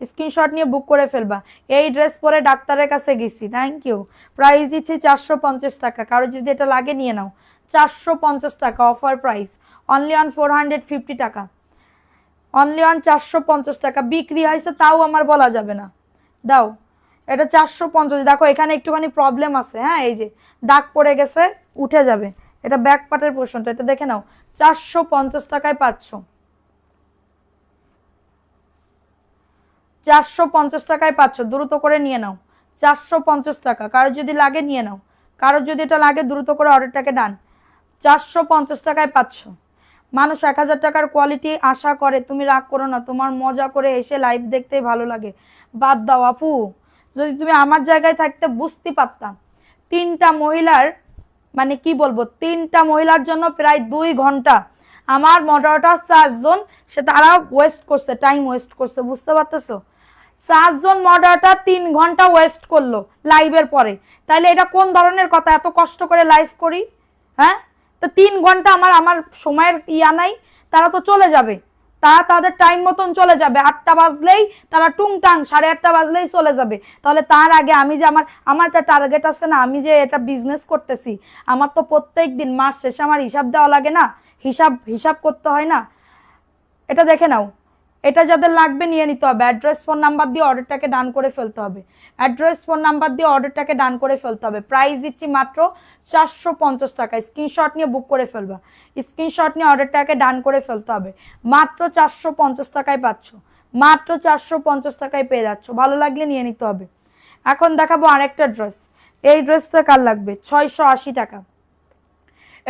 স্ক্রিনশট নিয়ে বুক করে ফেলবা। এই ড্রেস পরে ডাক্তারের কাছে গেছি, থ্যাংক ইউ। প্রাইস দিচ্ছি 450 টাকা, কারো যদি এটা লাগে নিয়ে নাও। 450 টাকা অফার প্রাইস, অনলি অন 450 টাকা, অনলি অন 450 টাকা। বিক্রি হয়েছে তাও আমার বলা যাবে না, দাও। এটা 450, দেখো এখানে একটুখানি প্রবলেম আছে, হ্যাঁ এই যে দাগ পড়ে গেছে, উঠে যাবে, এটা ব্যাক পার্টের পোর্শনটা, এটা দেখে নাও। 450 টাকায় পাচ্ছ, 450 টাকায় পাচ্ছ, দ্রুত করে নিয়ে নাও। 450 টাকা, কারো যদি লাগে নিয়ে নাও, কারো যদি এটা লাগে দ্রুত করে অর্ডারটাকে ডান। 450 টাকায় পাচ্ছ। মানুষ 1000 টাকার কোয়ালিটি আশা করে, তুমি রাগ করো না, তোমার মজা করে এসে লাইভ দেখতেই ভালো লাগে। বাদ দাও আপু, যদি তুমি আমার জায়গায় থাকতে বুঝতে পারতাম, তিনটা মহিলার মানে কি বলবো, তিনটা মহিলার জন্য প্রায় 2 ঘন্টা আমার মডারেটর 4 জন সে তারা ওয়েস্ট করছে, টাইম ওয়েস্ট করছে, বুঝতে পারতেছো? 4 জন মডারেটর 3 ঘন্টা ওয়েস্ট করলো লাইভের পরে, তাহলে এটা কোন ধরনের কথা? এত কষ্ট করে লাইভ করি, হ্যাঁ? তো 3 ঘন্টা আমার আমার সময়ের ইয়া নাই, তারা তো চলে যাবে, তারা তাদের টাইম মতন চলে যাবে, 8টা বাজলেই তারা টুংটাং 8:30 বাজলেই চলে যাবে। তাহলে তার আগে আমি যে আমার একটা টার্গেট আছে না, আমি যে এটা বিজনেস করতেছি, আমার তো প্রত্যেক দিন মাস শেষে আমার হিসাব দেওয়া লাগে না, হিসাব করতে হয় না? এটা দেখে নাও, এটা যাদের লাগবে নিয়ে নিতে হবে। অ্যাড্রেস ফোন নাম্বার দিয়ে অর্ডারটাকে ডান করে ফেলতে হবে, অ্যাড্রেস ফোন নাম্বার দিয়ে অর্ডারটাকে ডান করে ফেলতে হবে। প্রাইস দিচ্ছি মাত্র 450 টাকা, স্ক্রিনশট নিয়ে বুক করে ফেলবা, স্ক্রিনশট নিয়ে অর্ডারটাকে ডান করে ফেলতে হবে। মাত্র 450 টাকায় পাচ্ছ, মাত্র 450 টাকায় পেয়ে যাচ্ছ, ভালো লাগলে নিয়ে নিতে হবে। এখন দেখাবো আরেকটা ড্রেস, এই ড্রেসটা কার লাগবে? 680 টাকা,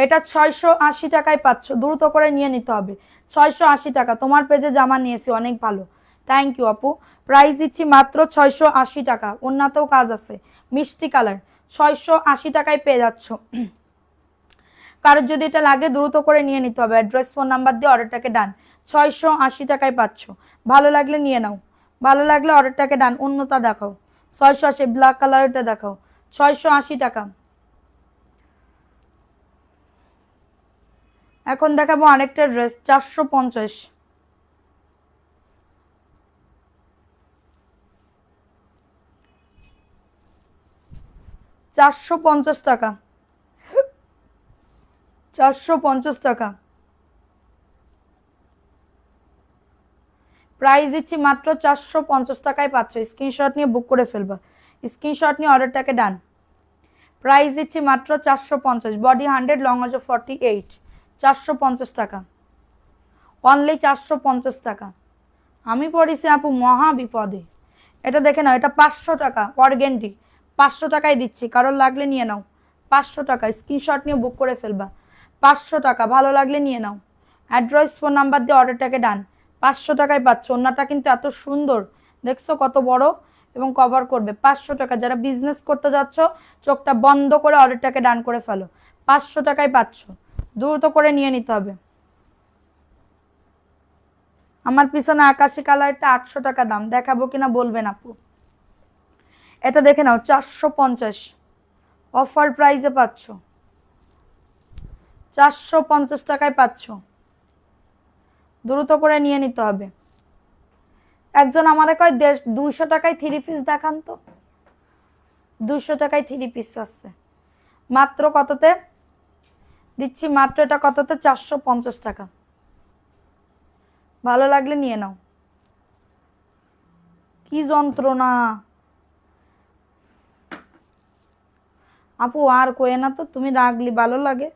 এটা 680 টাকায় পাচ্ছ, দ্রুত করে নিয়ে নিতে হবে। 680 টাকা, তোমার পেজে জামা নিয়েছি, অনেক ভালো, থ্যাংক ইউ আপু। প্রাইস দিচ্ছি মাত্র 680 টাকা, ওন্নাতেও কাজ আছে, মিষ্টি কালার, 680 টাকায় পেয়ে যাচ্ছ। কারোর যদি এটা লাগে দ্রুত করে নিয়ে নিতে হবে, অ্যাড্রেস ফোন নাম্বার দিয়ে অর্ডারটাকে ডান। 680 টাকায় পাচ্ছ, ভালো লাগলে নিয়ে নাও, ভালো লাগলে অর্ডারটাকে ডান। অন্যটা দেখাও, 680, ব্ল্যাক কালারটা দেখাও, 680 টাকা। এখন দেখাবো আরেকটা ড্রেস, 450, 450 টাকা, 450 টাকা। প্রাইস দিচ্ছি মাত্র 450 টাকায় পাচ্ছ, স্ক্রিনশট নিয়ে বুক করে ফেলবা, স্ক্রিনশট নিয়ে অর্ডারটাকে ডান। প্রাইস দিচ্ছি মাত্র 450, বডি 100, লং আছে 48, 450 টাকা, অনলি 450 টাকা। আমি পড়েছি আপু মহা বিপদে। এটা দেখে নাও, এটা 500 টাকা, অর্গেন্ডি 500 টাকায় দিচ্ছি, কারোর লাগলে নিয়ে নাও, 500 টাকা, স্ক্রিনশট নিয়ে বুক করে ফেলবা, 500 টাকা, ভালো লাগলে নিয়ে নাও, অ্যাড্রেস ফোন নাম্বার দিয়ে অর্ডারটাকে ডান। 500 টাকায় পাচ্ছ, ওন্নাটা কিন্তু এত সুন্দর, দেখছো কত বড় এবং কভার করবে। 500 টাকা, যারা বিজনেস করতে যাচ্ছ চোখটা বন্ধ করে অর্ডারটাকে ডান করে ফেলো, 500 টাকায় পাচ্ছ, দ্রুত করে নিয়ে নিতে হবে। আমার পিছনে আকাশি কালারটা 800 টাকা দাম, দেখাবো কিনা বলবেন আপু। এটা দেখে নাও, 450, অফার প্রাইসে পাচ্ছ, 450 টাকায় পাচ্ছ, দ্রুত করে নিয়ে নিতে হবে। একজন আমারে কয় 200 টাকায় 3 পিস দেখান তো, 200 টাকায় 3 পিস আছে, মাত্র কততে দিচ্ছি? মাত্র এটা কততে? 450 টাকা, ভালো লাগলে নিয়ে নাও। কি যন্ত্রণা আপু, আর কয়ে না তো, তুমি রাগলি ভালো লাগে,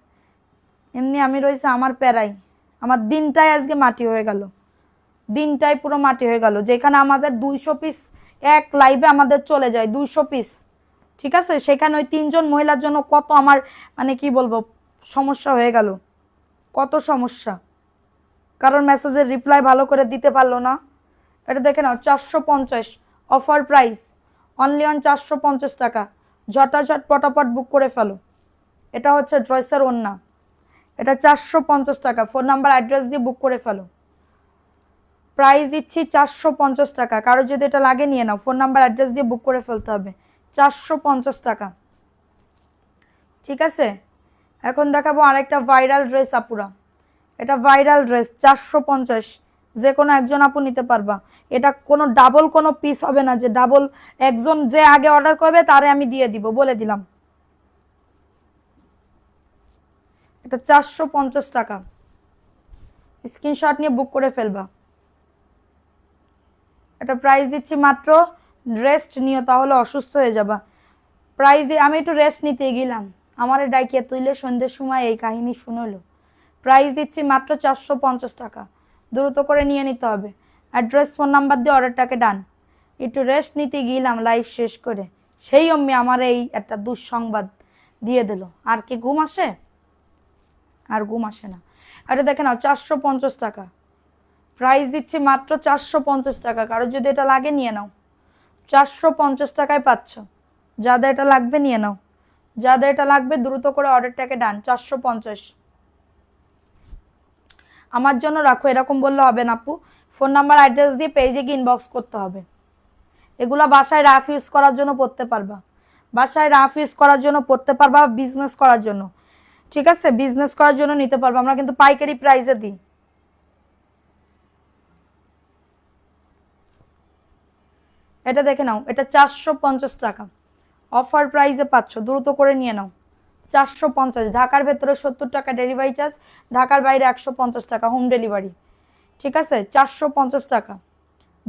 এমনি আমি রয়েছে আমার প্যারাই, আমার দিনটাই আজকে মাটি হয়ে গেল, দিনটাই পুরো মাটি হয়ে গেল। যেখানে আমাদের 200 পিস এক লাইভে আমাদের চলে যায়, 200 পিস, ঠিক আছে, সেখানে ওই 3 জন মহিলার জন্য কত আমার মানে কি বলবো সমস্যা হয়ে গেল, কত সমস্যা, কারণ মেসেজের রিপ্লাই ভালো করে দিতে পারলো না। এটা দেখে নাও, 450, অফার প্রাইস, অনলি অন 450 টাকা, ঝটাঝট পটাপট বুক করে ফেলো। এটা হচ্ছে ড্রেসের ওন্না, এটা 450 টাকা, ফোন নাম্বার অ্যাড্রেস দিয়ে বুক করে ফেলো। প্রাইস দিচ্ছি 450 টাকা, কারো যদি এটা লাগে নিয়ে নাও, ফোন নাম্বার অ্যাড্রেস দিয়ে বুক করে ফেলতে হবে, 450 টাকা, ঠিক আছে। এখন দেখাবো আরেকটা ভাইরাল ড্রেস আপুরা, এটা ভাইরাল ড্রেস, 450, যে কোনো একজন আপু নিতে পারবা। এটা কোনো ডাবল কোনো পিস হবে না, যে ডাবল একজন যে আগে অর্ডার করবে তারে আমি দিয়ে দিব, বলে দিলাম। এটা 450 টাকা, স্ক্রিনশট নিয়ে বুক করে ফেলবা। এটা প্রাইস দিচ্ছি মাত্র, রেস্ট নিও তাহলে অসুস্থ হয়ে যাবা। প্রাইস আমি একটু রেস্ট নিতে গেলাম, আমার ডাইকিয়া তুইলে সন্ধ্যের সময় এই কাহিনী শুনলো। প্রাইস দিচ্ছি মাত্র 450 টাকা, দ্রুত করে নিয়ে নিতে হবে, অ্যাড্রেস ফোন নাম্বার দিয়ে অর্ডারটাকে ডান। একটু রেস্ট নিতে গেলাম লাইভ শেষ করে, সেই অম্মি আমার এই একটা দুঃসংবাদ দিয়ে দিল। আর কি ঘুম আসে? আর ঘুম আসে না। এটা দেখে নাও, 450 টাকা, প্রাইস দিচ্ছি মাত্র 450 টাকা, কারো যদি এটা লাগে নিয়ে নাও, 450 টাকায় পাচ্ছ, যাদের এটা লাগবে নিয়ে নাও, যাদের এটা লাগবে দ্রুত করে অর্ডারটাকে ডান। 450 আমার জন্য রাখো, এরকম বললে হবে না আপু। ফোন নাম্বার অ্যাড্রেস দিয়ে পেজে গিয়ে ইনবক্স করতে হবে। এগুলা বাসায় রাফ ইউজ করার জন্য পড়তে পারবা, বাসায় রাফ ইউজ করার জন্য পড়তে পারবা, বিজনেস করার জন্য, ঠিক আছে, বিজনেস করার জন্য নিতে পারবা। আমরা কিন্তু পাইকারি প্রাইসে দিই। এটা দেখে নাও, এটা 450 টাকা অফার প্রাইসে পাচ্ছ, দ্রুত করে নিয়ে নাও। 450, ঢাকার ভেতরে 70 টাকা ডেলিভারি চার্জ, ঢাকার বাইরে 150 টাকা হোম ডেলিভারি, ঠিক আছে। 450 টাকা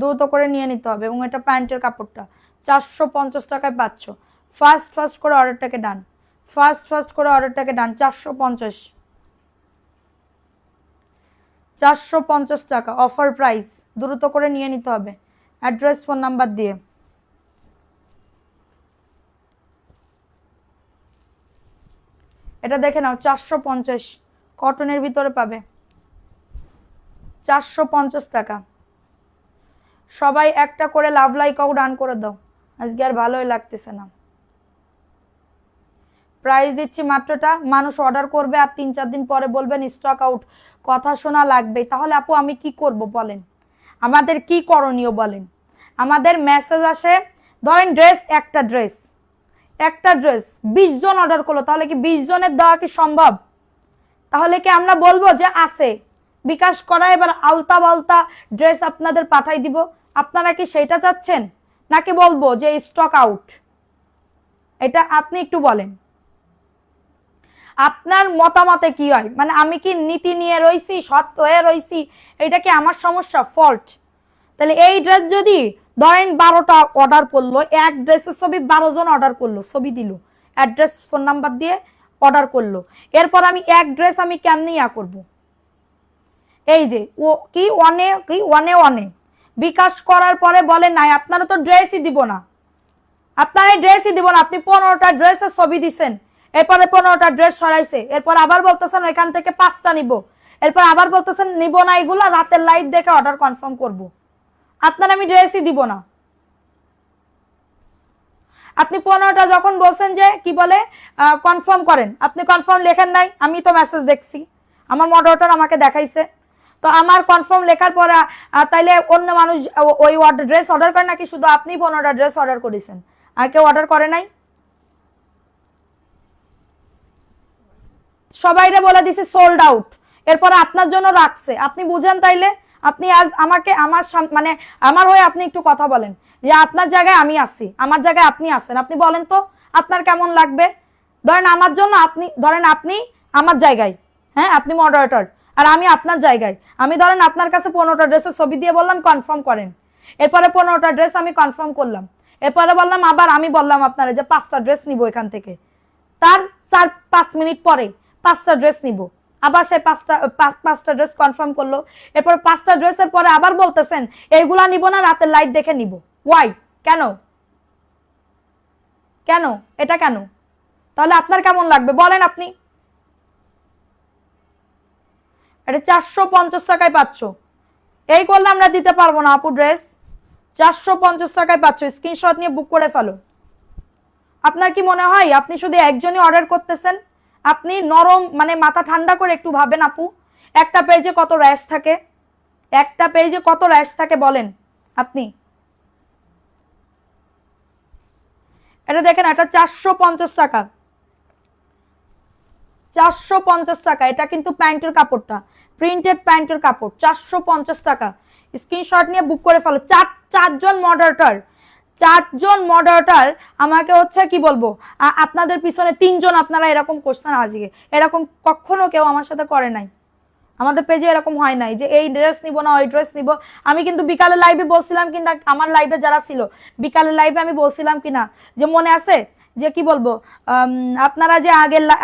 দ্রুত করে নিয়ে নিতে হবে। এবং এটা প্যান্টের কাপড়টা 450 টাকায় পাচ্ছ। ফার্স্ট করে অর্ডারটাকে ডান, ফার্স্ট করে অর্ডারটাকে ডান। 450 টাকা অফার প্রাইস, দ্রুত করে নিয়ে নিতে হবে অ্যাড্রেস ফোন নাম্বার দিয়ে। এটা দেখে নাও 450 কটনের ভিতরে পাবে, 450 টাকা। সবাই একটা করে লাভ লাইকও ডান করে দাও, আজকে আর ভালোই লাগতেছে না। প্রাইস দিচ্ছি মাত্রটা, মানুষ অর্ডার করবে আর 3-4 দিন পরে বলবেন স্টক আউট, কথা শোনা লাগবে। তাহলে আপু আমি কি করব বলেন, আমাদের কি করণীয় বলেন। আমাদের মেসেজ আসে, ধরেন একটা ড্রেস 20 জন অর্ডার করলো, তাহলে কি 20 জনের দেওয়া কি সম্ভব? তাহলে কি আমরা বলবো যে আছে বিকাশ করা, এবার আলতা বালতা ড্রেস আপনাদের পাঠাই দিব? আপনারা কি সেটা চাচ্ছেন, নাকি বলবো যে স্টক আউট? এটা আপনি একটু বলেন, আপনার মতামতে কি হয়? মানে আমি কি নীতি নিয়ে রইছি, সৎ হয়ে রইছি, এটা কি আমার সমস্যা, ফল্ট? তাহলে এই ড্রেস যদি ধরেন 12টা অর্ডার করলো, এক ড্রেসের ছবি 12 জন অর্ডার করলো, ছবি দিল, অ্যাড্রেস ফোন নাম্বার দিয়ে অর্ডার করলো, এরপর আমি এক ড্রেস আমি কেমনি করব? এই যে ও কি ওয়ানে বিকাশ করার পরে বলে নাই আপনারা তো ড্রেসই দিব না, আপনারা ড্রেসই দিব না। আপনি 15টা ড্রেসের ছবি দিছেন, এরপরে 15টা ড্রেস সরাইছে, এরপর আবার বলতেছেন এখান থেকে 5টা নিব, এরপর আবার বলতেছেন নিব না, এগুলা রাতের লাইভ দেখে অর্ডার কনফার্ম করব। আপনার আমি ড্রেসই দিব না। আপনি 15টা যখন বলছেন যে কি বলে কনফার্ম করেন, আপনি কনফার্ম লেখেন নাই, আমি তো মেসেজ দেখছি, আমার মডারেটর আমাকে দেখাইছে। তো আমার কনফার্ম লেখার পরে তাইলে অন্য মানুষ ওই ড্রেস অর্ডার করে নাকি শুধু আপনি 15টা ড্রেস অর্ডার করেছেন, আর কেউ অর্ডার করে নাই? সবাইরে বলে দিছি সোল্ড আউট, এরপরে আপনার জন্য রাখছে, আপনি বুঝেন। তাইলে আপনি আজ আমাকে মানে আমার হয়ে আপনি একটু কথা বলেন যে আপনার জায়গায় আমি আছি, আমার জায়গায় আপনি আছেন, আপনি বলেন তো আপনার কেমন লাগবে? ধরেন আমার জন্য আপনি, ধরেন আপনি আমার জায়গায়, হ্যাঁ আপনি মডারেটর, আর আমি আপনার জায়গায়, আমি ধরেন আপনার কাছে 15টা ড্রেসের ছবি দিয়ে বললাম কনফার্ম করেন, এরপরে 15টা ড্রেস আমি কনফার্ম করলাম, এরপরে বললাম আবার আমি বললাম আপনারা যে 5টা ড্রেস নিব এখান থেকে, তার 4-5 মিনিট পরে 5টা ড্রেস নিব, আবার সেই 5টা ড্রেস কনফার্ম করলো, এরপর 5টা ড্রেসের পরে আবার বলতেছেন এইগুলা নিব না, রাতের লাইট দেখে নিব। ওয়াই? কেন কেন এটা কেন? তাহলে আপনার কেমন লাগবে বলেন আপনি? এটা 450 টাকায় পাচ্ছ, এই করলে আমরা দিতে পারবো না আপু ড্রেস। 450 টাকায় পাচ্ছ, স্ক্রিনশট নিয়ে বুক করে ফেলো। আপনার কি মনে হয় আপনি শুধু একজনই অর্ডার করতেছেন? আপনি নরম মানে মাথা ঠান্ডা করে একটু ভাবেন আপু, একটা পেজে কত র্যাশ থাকে, একটা পেজে কত র্যাশ থাকে বলেন আপনি? এটা দেখেন, এটা 450 টাকা, 450 টাকা। এটা কিন্তু প্যান্টের কাপড়টা, প্রিন্টেড প্যান্টের কাপড়, 450 টাকা। স্ক্রিনশট নিয়ে বুক করে ফেলো। চারজন মডারেটর আমাকে হচ্ছে কি বলবো, আপনাদের পিছনে 3 জন আপনারা এরকম কোশ্চেন আজকে, এরকম কখনো কেউ আমার সাথে করে নাই, আমাদের পেজে এরকম হয় নাই যে এই ড্রেস নিব না ওই ড্রেস নিব। আমি কিন্তু বিকালে লাইভে বলছিলাম কিনা, আমার লাইভে যারা ছিল বিকালের লাইভে আমি বলছিলাম কিনা যে মনে আছে যে কি বলবো, আপনারা যে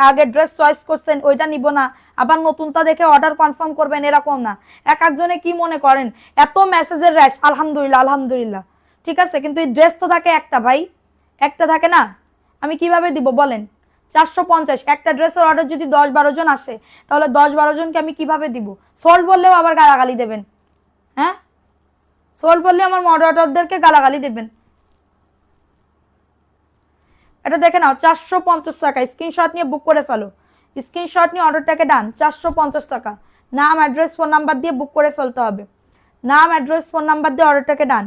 আগে ড্রেস চয়েস করছেন ওইটা নিব না, আবার নতুনটা দেখে অর্ডার কনফার্ম করবেন, এরকম না। এক একজনে কি মনে করেন এত মেসেজের র্যাশ, আলহামদুলিল্লাহ ঠিক আছে, কিন্তু এই ড্রেস তো থাকে একটা ভাই, একটা থাকে না, আমি কিভাবে দিব বলেন? 450, একটা ড্রেসের অর্ডার যদি 10-12 জন আসে, তাহলে 10-12 জনকে আমি কিভাবে দিব? সোল্ড বললেও আবার গালাগালি দেবেন, হ্যাঁ সোল্ড বললে আমার মডারেটরদেরকে গালাগালি দেবেন। এটা দেখে নাও 450 টাকা, স্ক্রিনশট নিয়ে বুক করে ফেলো, স্ক্রিনশট নিয়ে অর্ডারটাকে ডান। 450 টাকা, নাম অ্যাড্রেস ফোন নাম্বার দিয়ে বুক করে ফেলতে হবে, নাম অ্যাড্রেস ফোন নাম্বার দিয়ে অর্ডারটাকে ডান।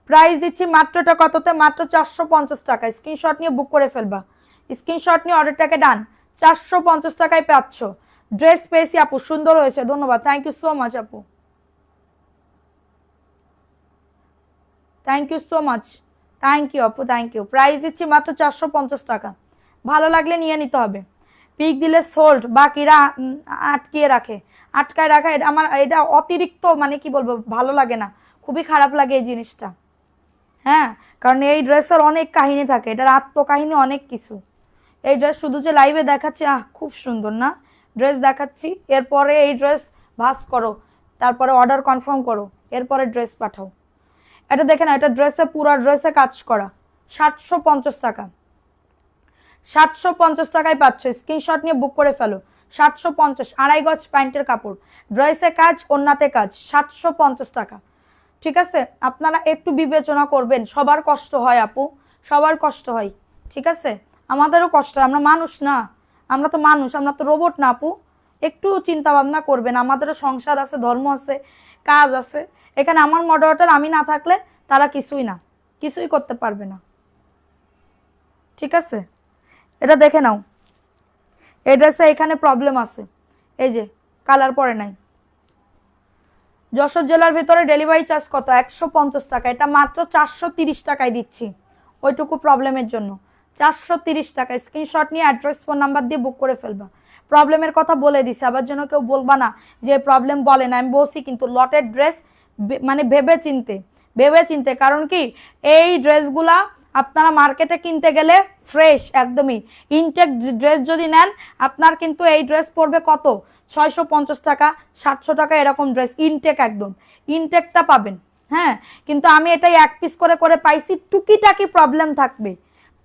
প্রাইস দিচ্ছি মাত্রটা কততে, মাত্র 450 টাকা, স্ক্রিনশট নিয়ে বুক করে ফেলবা, স্ক্রিনশট নিয়ে অর্ডারটাকে ডান। 450 টাকায় পাচ্ছ ড্রেস। পেয়েছি আপু, সুন্দর হয়েছে, ধন্যবাদ, থ্যাংক ইউ সো মাচ আপু, thank you so much, thank you আপু, থ্যাংক ইউ। প্রাইস দিচ্ছি মাত্র 450 টাকা, ভালো লাগলে নিয়ে নিতে হবে। পিক দিলে সোল্ড, বাকিরা আটকিয়ে রাখে, আটকায় রাখা, এটা আমার এটা অতিরিক্ত মানে কি বলবো, ভালো লাগে না, খুবই খারাপ লাগে এই জিনিসটা। হ্যাঁ, কারণ এই ড্রেসের অনেক কাহিনী থাকে, এটার আত্মকাহিনী অনেক কিছু। এই ড্রেস শুধু যে লাইভে দেখাচ্ছি, খুব সুন্দর না ড্রেস দেখাচ্ছি, এরপরে এই ড্রেস ভাস করো, তারপরে অর্ডার কনফার্ম করো, এরপরে ড্রেস পাঠাও। এটা দেখে না, এটা ড্রেসে পুরো ড্রেসে কাজ করা, 750 টাকা, 750 টাকায় পাচ্ছ, স্ক্রিনশট নিয়ে বুক করে ফেলো। 750, 2.5 গজ প্যান্টের কাপড়, ড্রেসে কাজ, ওন্নাতে কাজ, 750 টাকা। ঠিক আছে, আপনারা একটু বিবেচনা করবেন, সবার কষ্ট হয় আপু, সবার কষ্ট হয়, ঠিক আছে, আমাদেরও কষ্ট হয়, আমরা মানুষ না, আমরা তো মানুষ, আমরা তো রোবট না আপু। একটু চিন্তা ভাবনা করবেন, আমাদেরও সংসার আছে, ধর্ম আছে, কাজ আছে। এখানে আমার মডারেটর আমি না থাকলে তারা কিছুই না, কিছুই করতে পারবে না, ঠিক আছে। এটা দেখে নাও, এই ড্রেসে এখানে প্রবলেম আছে, এই যে কালার পরে নাই। যশোর জেলার ভিতরে ডেলিভারি চার্জ কত, 150 টাকা, এটা মাত্র 430 টাকায় দিচ্ছি, ওইটুকু প্রবলেমের জন্য 430 টাকা। স্ক্রিনশট নিয়ে অ্যাড্রেস ফোন নাম্বার দিয়ে বুক করে ফেলবা। প্রবলেমের কথা বলে দিছি, আবার যেন কেউ বলবা না যে প্রবলেম বলে না, আমি বলছি কিন্তু লটের ড্রেস মানে ভেবে চিনতে, কারণ কি এই ড্রেসগুলা আপনারা মার্কেটে কিনতে গেলে ফ্রেশ একদমই ইনটেক ড্রেস যদি নেন, আপনার কিন্তু এই ড্রেস পড়বে কত, 650 টাকা, 700 টাকা, এরকম ড্রেস ইনটেক, একদম ইনটেকটা পাবেন। হ্যাঁ, কিন্তু আমি এটাই এক পিস করে করে পাইছি, টুকিটাকি প্রবলেম থাকবে,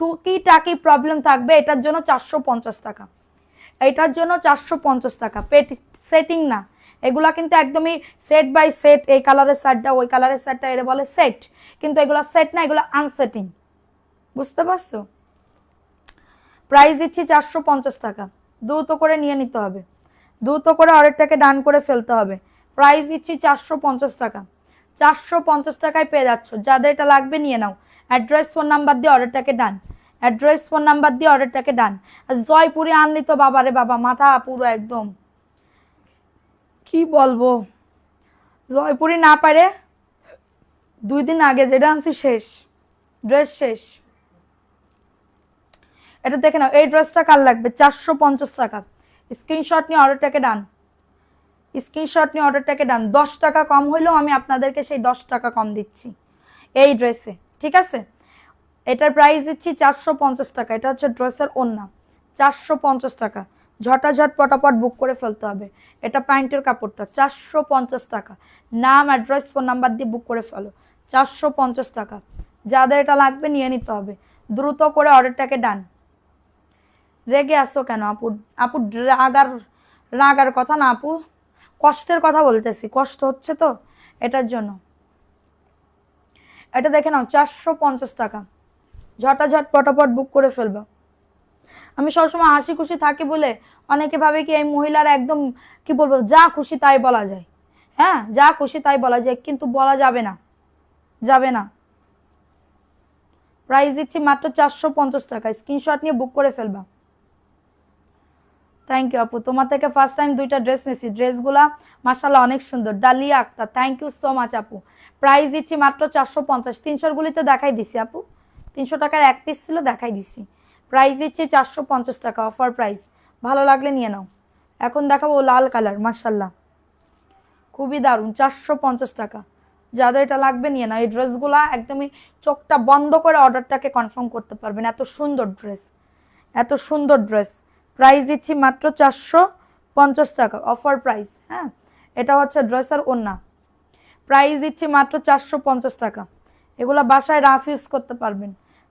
টুকিটাকি প্রবলেম থাকবে, এটার জন্য 450 টাকা, এটার জন্য 450 টাকা। পেট সেটিং না, এগুলা কিন্তু একদমই সেট বাই সেট, এই কালারের শার্টটা ওই কালারের শার্টটা এর বলে সেট, কিন্তু এগুলা সেট না, এগুলো আনসেটিং, বুঝতে পারছো। প্রাইস দিচ্ছি 450 টাকা, দ্রুত করে নিয়ে নিতে হবে, দ্রুত করে অর্ডারটাকে ডান করে ফেলতে হবে। প্রাইস দিচ্ছি 450 টাকা, 450 টাকায় পেয়ে যাচ্ছ, যাদের এটা লাগবে নিয়ে নাও। অ্যাড্রেস ফোন নাম্বার দিয়ে অর্ডারটাকে ডান, অ্যাড্রেস ফোন নাম্বার দিয়ে অর্ডারটাকে ডান। আর জয়পুরি আনলি তো বাবারে বাবা, মাথা পুরো একদম কি বলবো, জয়পুরি না পারে 2 দিন আগে যেটা আনছি শেষ, ড্রেস শেষ। এটা দেখে নাও, এই ড্রেসটা কার লাগবে, 450 টাকা, স্ক্রিনশট নিয়ে অর্ডারটাকে ডান, স্ক্রিনশট নিয়ে অর্ডারটাকে ডান। 10 টাকা কম হইলেও আমি আপনাদেরকে সেই 10 টাকা কম দিচ্ছি এই ড্রেসে, ঠিক আছে। এটার প্রাইস দিচ্ছি 450 টাকা, এটা হচ্ছে ড্রেসের ওন্না, 450 টাকা, ঝটাঝট পটাপট বুক করে ফেলতে হবে। এটা প্যান্টের কাপড়টা, 450 টাকা, নাম অ্যাড্রেস ফোন নাম্বার দিয়ে বুক করে ফেলো, 450 টাকা। যাদের এটা লাগবে নিয়ে নিতে হবে, দ্রুত করে অর্ডারটাকে ডান। রেগে আসো কেন আপু, আপু রাগার কথা না আপু, কষ্টের কথা বলতেছি, কষ্ট হচ্ছে তো এটার জন্য। এটা দেখে নাও, 450 টাকা, ঝটাঝট পটাপট বুক করে ফেলবা। আমি সবসময় হাসি খুশি থাকি বলে অনেকে ভাবে কি এই মহিলারা একদম কি বলবো, যা খুশি তাই বলা যায়। হ্যাঁ, যা খুশি তাই বলা যায়, কিন্তু বলা যাবে না, যাবে না। প্রাইস দিচ্ছি মাত্র 450 টাকা, স্ক্রিনশট নিয়ে বুক করে ফেলবা। থ্যাংক ইউ আপু, তোমার থেকে ফার্স্ট টাইম 2টা ড্রেস নিছি, ড্রেসগুলা মাশাআল্লাহ অনেক সুন্দর। Dalia Akter, thank you so much আপু। প্রাইস দিচ্ছি মাত্র 450, 300 গুলিতে দেখাই দিছি আপু, 300 টাকার এক পিস ছিল, দেখাই দিছি। প্রাইস দিচ্ছি 450 টাকা, অফার প্রাইস, ভালো লাগলে নিয়ে নাও। এখন দেখাবো লাল কালার, মাশাআল্লাহ খুবই দারুণ, 450 টাকা। যাদের এটা লাগবে নিয়ে নাও। এই ড্রেসগুলা একদমই চোখটা বন্ধ করে অর্ডারটাকে কনফার্ম করতে পারবেন, এত সুন্দর ড্রেস, এত সুন্দর ড্রেস। প্রাইস দিচ্ছি মাত্র 450 টাকা, অফার প্রাইস। হ্যাঁ, এটা হচ্ছে ড্রেসের ওন্না, প্রাইস দিচ্ছি মাত্র 450 টাকা। এগুলা বাসায় রাফ ইউজ করতে পারবেন,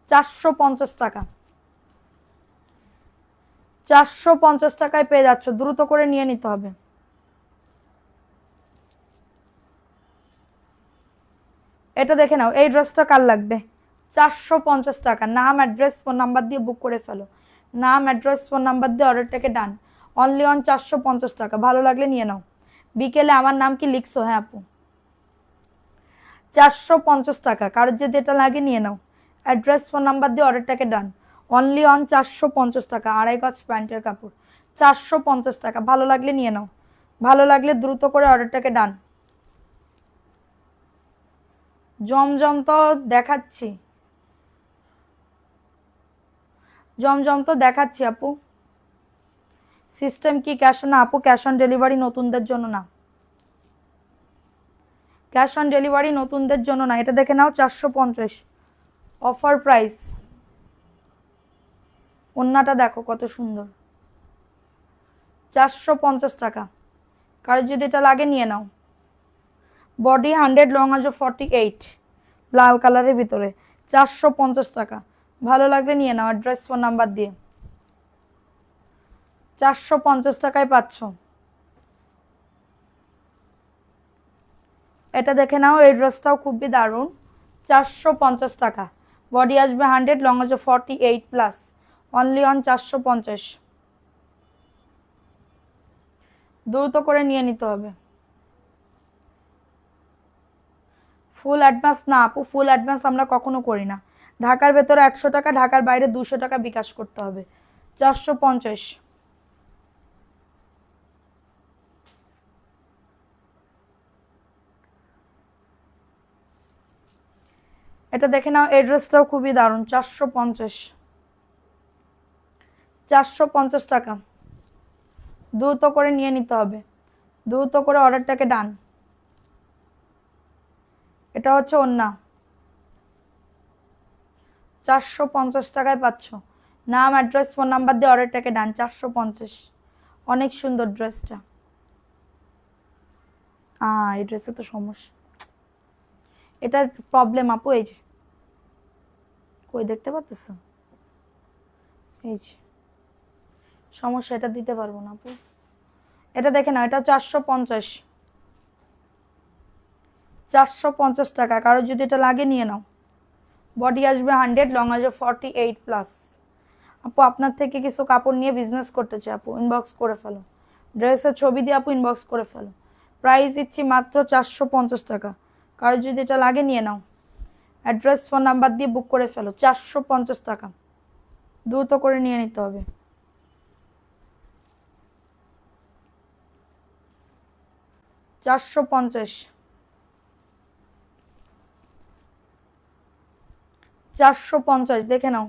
450 টাকা, 450 টাকায় পেয়ে যাচ্ছ, দ্রুত করে নিয়ে নিতে হবে। এটা দেখে নাও, এই ড্রেসটা কার লাগবে, 450 টাকা। নাম অ্যাড্রেস ফোন নাম্বার দিয়ে বুক করে ফেলো, নাম অ্যাড্রেস ফোন নাম্বার দিয়ে অর্ডারটাকে ডান। অনলি অন 450 টাকা, ভালো লাগলে নিয়ে নাও। বিকেলে আমার নাম কি লিখছো? হ্যাঁ আপু, 450 টাকা। কারোর যদি এটা লাগে নিয়ে নাও, অ্যাড্রেস ফোন নাম্বার দিয়ে অর্ডারটাকে ডান। অনলি অন 450 টাকা, 2.5 গজ প্যান্টের কাপড়, 450 টাকা। ভালো লাগলে নিয়ে নাও, ভালো লাগলে দ্রুত করে অর্ডারটাকে ডান। জমজম তো দেখাচ্ছি, জমজম তো দেখাচ্ছি আপু। সিস্টেম কি ক্যাশ? না আপু, ক্যাশ অন ডেলিভারি নতুনদের জন্য না, ক্যাশ অন ডেলিভারি নতুনদের জন্য না। এটা দেখে নাও, 450 অফার প্রাইস। ওন্নাটা দেখো কত সুন্দর, 450 টাকা। কারোর যদি এটা লাগে নিয়ে নাও। বডি 100, লং আজও 48, লাল কালারের ভিতরে, 450 টাকা। ভালো লাগলে নিয়ে নাও, অ্যাড্রেস ফোন নাম্বার দিয়ে। 450 টাকায় পাচ্ছ। এটা দেখে নাও, এই ড্রেসটাও খুবই দারুণ, 450 টাকা। বডি আসবে 100, লং আজও 48 প্লাস, অনলি অন 450। দ্রুত করে নিয়ে নিতে হবে। ফুল অ্যাডভান্স না আপু, ফুল অ্যাডভান্স আমরা কখনো করি না। ঢাকার ভেতরে 100 টাকা, ঢাকার বাইরে 200 টাকা বিকাশ করতে হবে। 450। এটা দেখে নাও, এই ড্রেসটাও খুবই দারুণ, 450, 450 টাকা। দ্রুত করে নিয়ে নিতে হবে, দ্রুত করে অর্ডারটাকে ডান। এটা হচ্ছে ওন্না, 450 টাকায় পাচ্ছ। নাম অ্যাড্রেস ফোন নাম্বার দিয়ে অর্ডারটাকে ডান, 450। অনেক সুন্দর ড্রেসটা। এই ড্রেসে তো সমস্যা, এটার প্রবলেম আপু। এই যে কই দেখতে পাচ্ছ, এই যে সমস্যা, এটা দিতে পারবো না আপু। এটা দেখে না, এটা 450, 450 টাকা। কারো যদি এটা লাগে নিয়ে নাও। বডি আসবে 100, লং আসবে 48 প্লাস। আপু আপনার থেকে কিছু কাপড় নিয়ে বিজনেস করতে চাই আপু, ইনবক্স করে ফেলো। ড্রেসের ছবি দিয়ে আপু ইনবক্স করে ফেলো। প্রাইস দিচ্ছি মাত্র 450 টাকা। কারো যদি এটা লাগে নিয়ে নাও, অ্যাড্রেস ফোন নাম্বার দিয়ে বুক করে ফেলো। 450 টাকা, দ্রুত করে নিয়ে নিতে হবে। চারশো পঞ্চাশ, 450 দেখে নাও।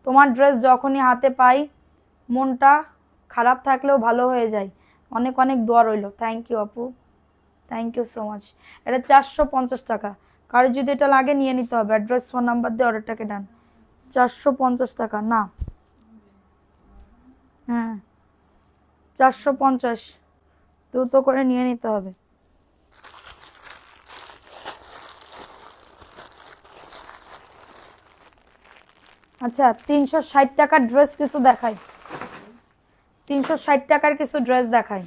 তোমার ড্রেস যখনই হাতে পাই মনটা খারাপ থাকলেও ভালো হয়ে যায়। অনেক অনেক দোয়া রইল। থ্যাংক ইউ আপু, থ্যাংক ইউ সো মাচ। এটা 450 টাকা। কারো যদি এটা লাগে নিয়ে নিতে হবে, অ্যাড্রেস ফোন নাম্বার দিয়ে অর্ডারটাকে ডান। 450 টাকা না, হ্যাঁ 450, দ্রুত করে নিয়ে নিতে হবে। আচ্ছা 360 টাকার ড্রেস কিছু দেখাই, 360 টাকার কিছু ড্রেস দেখাই।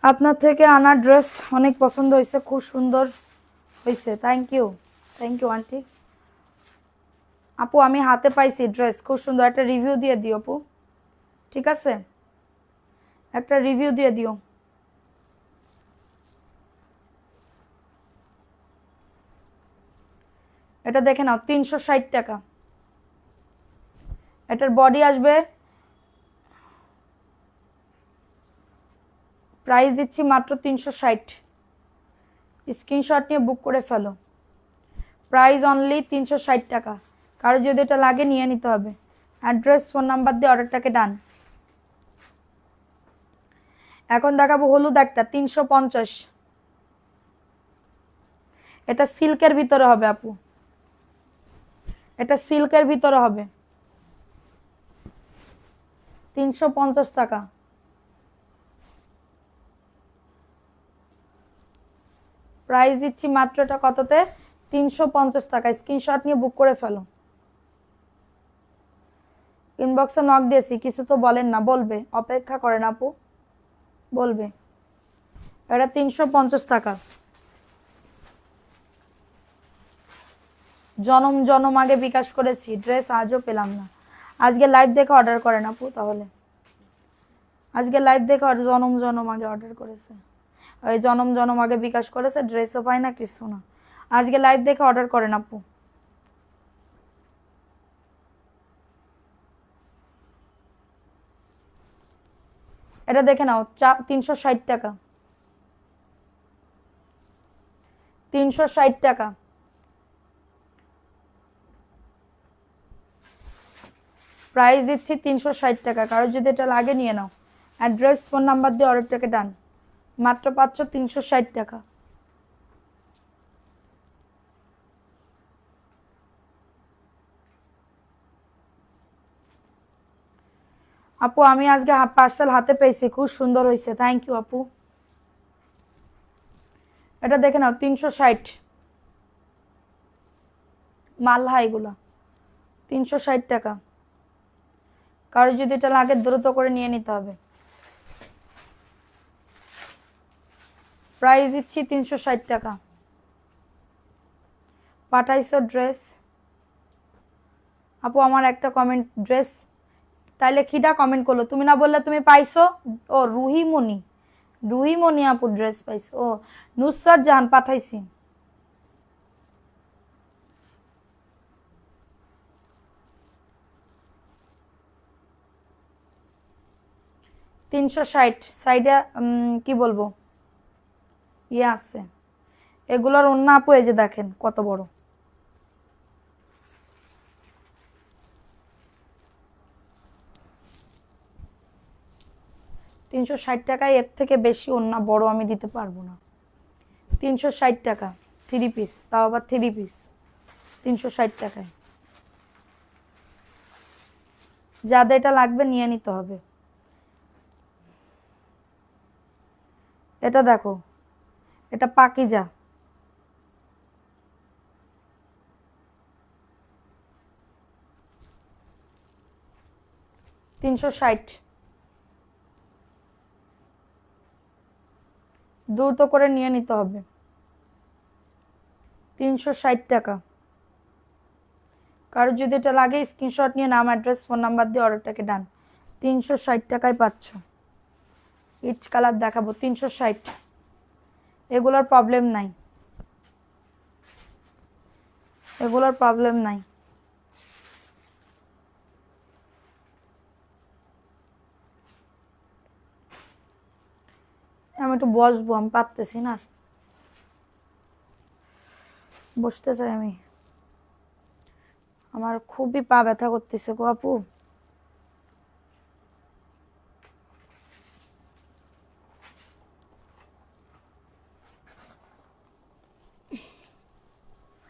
আপনার থেকে আনা ড্রেস অনেক পছন্দ হয়েছে, খুব সুন্দর হয়েছে। Thank you, thank you aunty. আপু আমি হাতে পাইছি ড্রেস খুব সুন্দর, একটা রিভিউ দিয়ে দিও আপু, ঠিক আছে? একটা রিভিউ দিয়ে দিও। এটা দেখে নাও, 360 টাকা। এটার বডি আসবে, প্রাইস দিচ্ছি মাত্র 360। স্ক্রিনশট নিয়ে বুক করে ফেলো। প্রাইস অনলি 360 টাকা। কারো যদি এটা লাগে নিয়ে নিতে হবে, অ্যাড্রেস ফোন নাম্বার দিয়ে অর্ডারটাকে ডান। এখন দেখাবো হলুদ একটা, 350। এটা সিল্কের ভিতরে হবে আপু, এটা সিল্কের ভিতরে হবে, 350 টাকা। প্রাইস দিচ্ছি মাত্র এটা কততে, 350 টাকা। স্ক্রিনশট নিয়ে বুক করে ফেলো। ইনবক্সে নক দিয়েছি, কিছু তো বলেন না। বলবে, অপেক্ষা করেন আপু, বলবে। এটা 350 টাকা। জনম আগে বিকাশ করেছি, ড্রেস আজও পেলাম না। আজকে লাইভ দেখে অর্ডার করেন আপু। তাহলে আজকে লাইভ দেখে জনম আগে অর্ডার করেছে, ওই জনম আগে বিকাশ করেছে, ড্রেসও পায় না, কিছু না। আজকে লাইভ দেখে অর্ডার করেন আপু। এটা দেখে নাও, 360 টাকা, 360 টাকা। প্রাইস দিচ্ছি 360 টাকা। কারো যদি এটা লাগে নিয়ে নাও, অ্যাড্রেস ফোন নাম্বার দিয়ে অর্ডারটাকে ডান। মাত্র পাচ্ছ 360 টাকা। আপু আমি আজকে পার্সেল হাতে পেয়েছি, খুব সুন্দর হয়েছে, থ্যাংক ইউ আপু। এটা দেখে নাও, 360 মালহা, এগুলা 360 টাকা। কারো যদি এটা লাগে দ্রুত করে নিয়ে নিতে হবে। প্রাইস দিচ্ছি 360 টাকা। পাঠাইছো ড্রেস আপু, আমার একটা কমেন্ট ড্রেস, তাইলে কিটা কমেন্ট করলো? তুমি না বললে তুমি পাইছো? ও রুহিমণি আপু ড্রেস পাইছো। ও নুসরাত জাহান, পাঠাইছি। তিনশো ষাট সাইডে কি বলবো, ইয়ে আছে এগুলোর অন্য আপু, এই যে দেখেন কত বড়। তিনশো ষাট টাকায় এর থেকে বেশি অন্য বড় আমি দিতে পারবো না। 360 টাকা 3 পিস, তাও আবার 3 পিস 360 টাকায়। যাদের এটা লাগবে নিয়ে নিতে হবে। এটা দেখো, এটা পাকিজা, 360। দ্রুত করে নিয়ে নিতে হবে। 360 টাকা। কারো যদি এটা লাগে স্ক্রিনশট নিয়ে নাম, অ্যাড্রেস, ফোন নাম্বার দিয়ে অর্ডারটাকে ডান। 360 টাকায় পাচ্ছ। ইট কালার দেখাবো, 360। এগুলোর প্রবলেম নাই, এগুলোর প্রবলেম নাই। আমি একটু বসবো, আমি পারতেছি না, বসতে চাই আমি। আমার খুবই পা ব্যথা করতেছে গো আপু।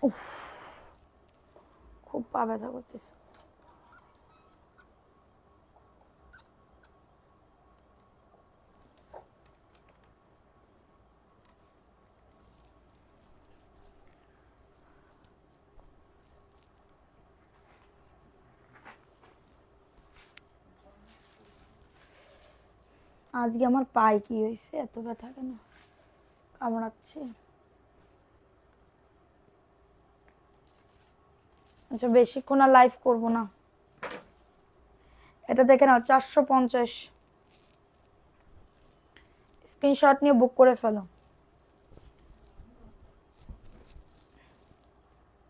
উফ, খুব পা ব্যথা করতেছে। আজকে আমার পায়ে কি হয়েছে, এত ব্যথা কেন, কামড়াচ্ছে। আচ্ছা বেশিক্ষণ আর লাইভ করবো না। এটা দেখে নাও, 450। স্ক্রিনশট নিয়ে বুক করে ফেলো।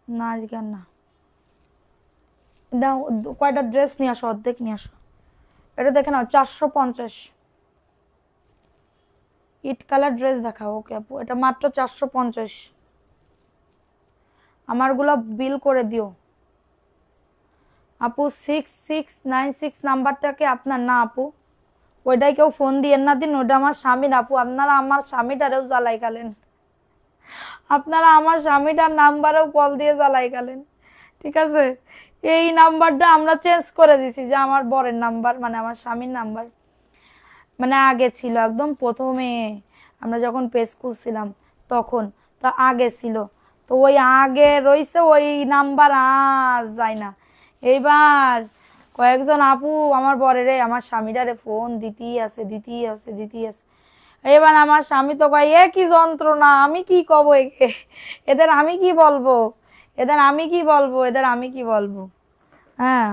না আজকে আর না, দাও কয়টা ড্রেস নিয়ে আসো, অর্ধেক নিয়ে আসো। এটা দেখে নাও, 450। ইট কালার ড্রেস দেখাও। ওকে আপু, এটা মাত্র 450। আমারগুলো বিল করে দিও আপু। 6696 নাম্বারটাকে আপনার না আপু, ওইটাই কেউ ফোন দিয়ে না দিন, ওটা আমার স্বামীর আপু। আপনারা আমার স্বামীটারেও জ্বালাই গেলেন, আপনারা আমার স্বামীটার নাম্বারেও কল দিয়ে জ্বালাই গেলেন। ঠিক আছে, এই নাম্বারটা আমরা চেঞ্জ করে দিছি, যে আমার বরের নাম্বার, মানে আমার স্বামীর নাম্বার, মানে আগে ছিল একদম প্রথমে আমরা যখন পেজ খুলছিলাম তখন, তো আগে ছিল, তো ওই আগে রইছে ওই নাম্বার, আজ যায় না। এইবার কয়েকজন আপু আমার বরেরে আমার স্বামীরারে ফোন দিতেই আছে। এবার আমার স্বামী তো কয় এ কি যন্ত্রণা, আমি কি কব একে, এদের আমি কি বলবো, এদের আমি কি বলবো। হ্যাঁ,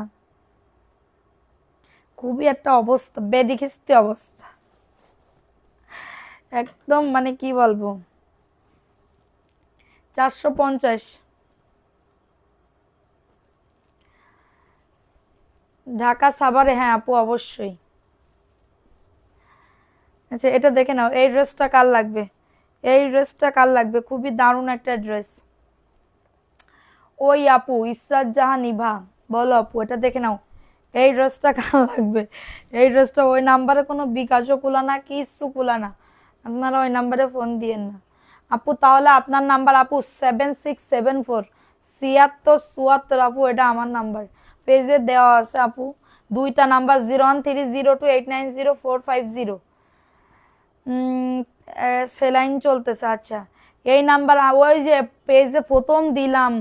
খুবই একটা অবস্থা, বেদিখিস্তি অবস্থা একদম, মানে কি বলবো। 450 ঢাকা সাভারে, হ্যাঁ আপু অবশ্যই। আচ্ছা এটা দেখে নাও, এই ড্রেসটা কার লাগবে, খুবই দারুণ একটা ড্রেস। ওই আপু ইসরাত জাহান ইভা, বলো আপু এটা দেখে নাও, এই ড্রেসটা কার লাগবে। এই ড্রেসটা ওই নাম্বারে কোনো বিকাশও খোলা না, কিচ্ছু খোলা না, আপনারা ওই নাম্বারে ফোন দিয়েন না আপু। তাহলে আপনার নাম্বার আপু 7674 7674 আপু, এটা আমার নাম্বার, পেজে দেওয়া আছে আপু। দুইটা নাম্বার 0130289045 সেলাইন চলতেছে। আচ্ছা এই নাম্বার, ওই যে পেজে প্রথম দিলাম,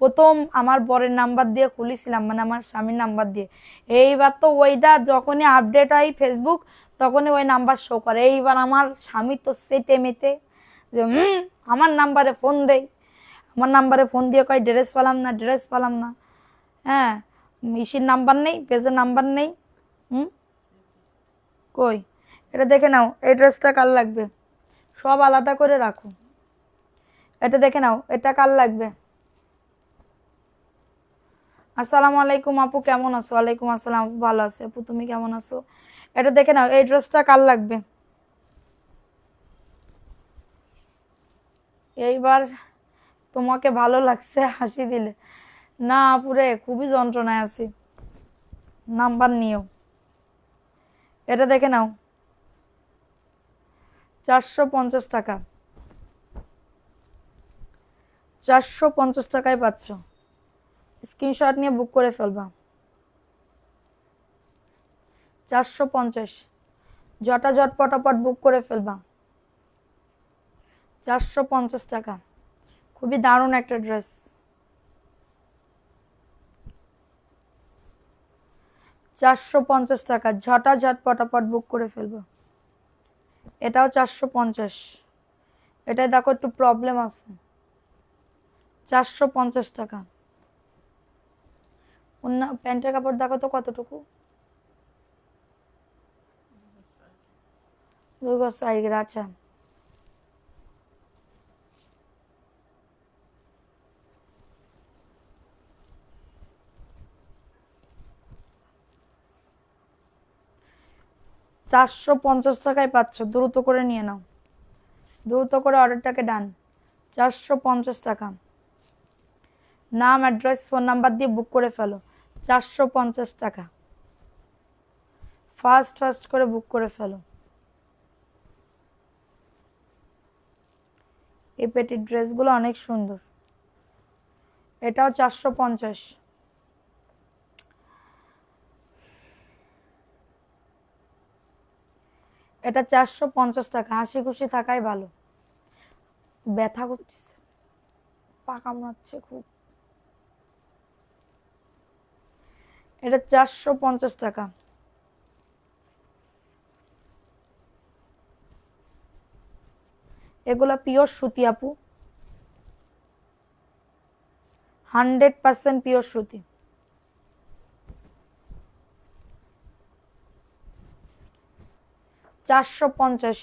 প্রথম আমার বরের নাম্বার দিয়ে খুলেছিলাম, মানে আমার স্বামীর নাম্বার দিয়ে। এইবার তো ওইটা যখনই আপডেট হয় ফেসবুক, তখনই ওই নাম্বার শো করে। এইবার আমার স্বামী তো সেটে মেতে যে আমার নাম্বারে ফোন দেয়, আমার নাম্বারে ফোন দিয়ে কয় ড্রেস পেলাম না। হ্যাঁ, ইসির নাম্বার নেই, পেজের নাম্বার নেই। হুম, কই, এটা দেখে নাও, এই ড্রেসটা কার লাগবে, সব আলাদা করে রাখো। এটা দেখে নাও, এটা কার লাগবে। আসসালামু আলাইকুম আপু, কেমন আছো? ওয়ালাইকুম আসসালাম আপু, ভালো আছি আপু, তুমি কেমন আছো? এটা দেখে নাও, এই ড্রেসটা কার লাগবে। এইবার তোমাকে ভালো লাগছে হাসি দিলে, না আপুরে খুবই যন্ত্রণায় আছি, নাম্বার নিও। এটা দেখে নাও, 450 টাকা, 450 টাকায় পাচ্ছ। স্ক্রিনশট নিয়ে বুক করে ফেলবা। 450, ঝটাঝট পটাপট বুক করে ফেলবা। 450 টাকা, খুবই দারুণ একটা ড্রেস। 450 টাকা, ঝটাঝট পটাপট বুক করে ফেলবো। এটাও 450, এটাই দেখো একটু প্রবলেম আছে। 450 টাকা। অন্য প্যান্টের কাপড় দেখো তো কতটুকু, 2 গজ 4 গিরা। আচ্ছা 450 টাকায় পাচ্ছ, দ্রুত করে নিয়ে নাও, দ্রুত করে অর্ডারটাকে ডান। 450 টাকা, নাম অ্যাড্রেস ফোন নাম্বার দিয়ে বুক করে ফেলো। 450 টাকা, ফাস্ট করে বুক করে ফেলো। এই পেটির ড্রেসগুলো অনেক সুন্দর। এটাও 450। এটা 450 টাকা, হাসি খুশি থাকাই ভালো। ব্যথা করতেছে, পা কামড়াচ্ছে খুব। এটা 450 টাকা। এগুলা পিওর সুতি আপু, 100% পিওর সুতি। চারশো পঞ্চাশ।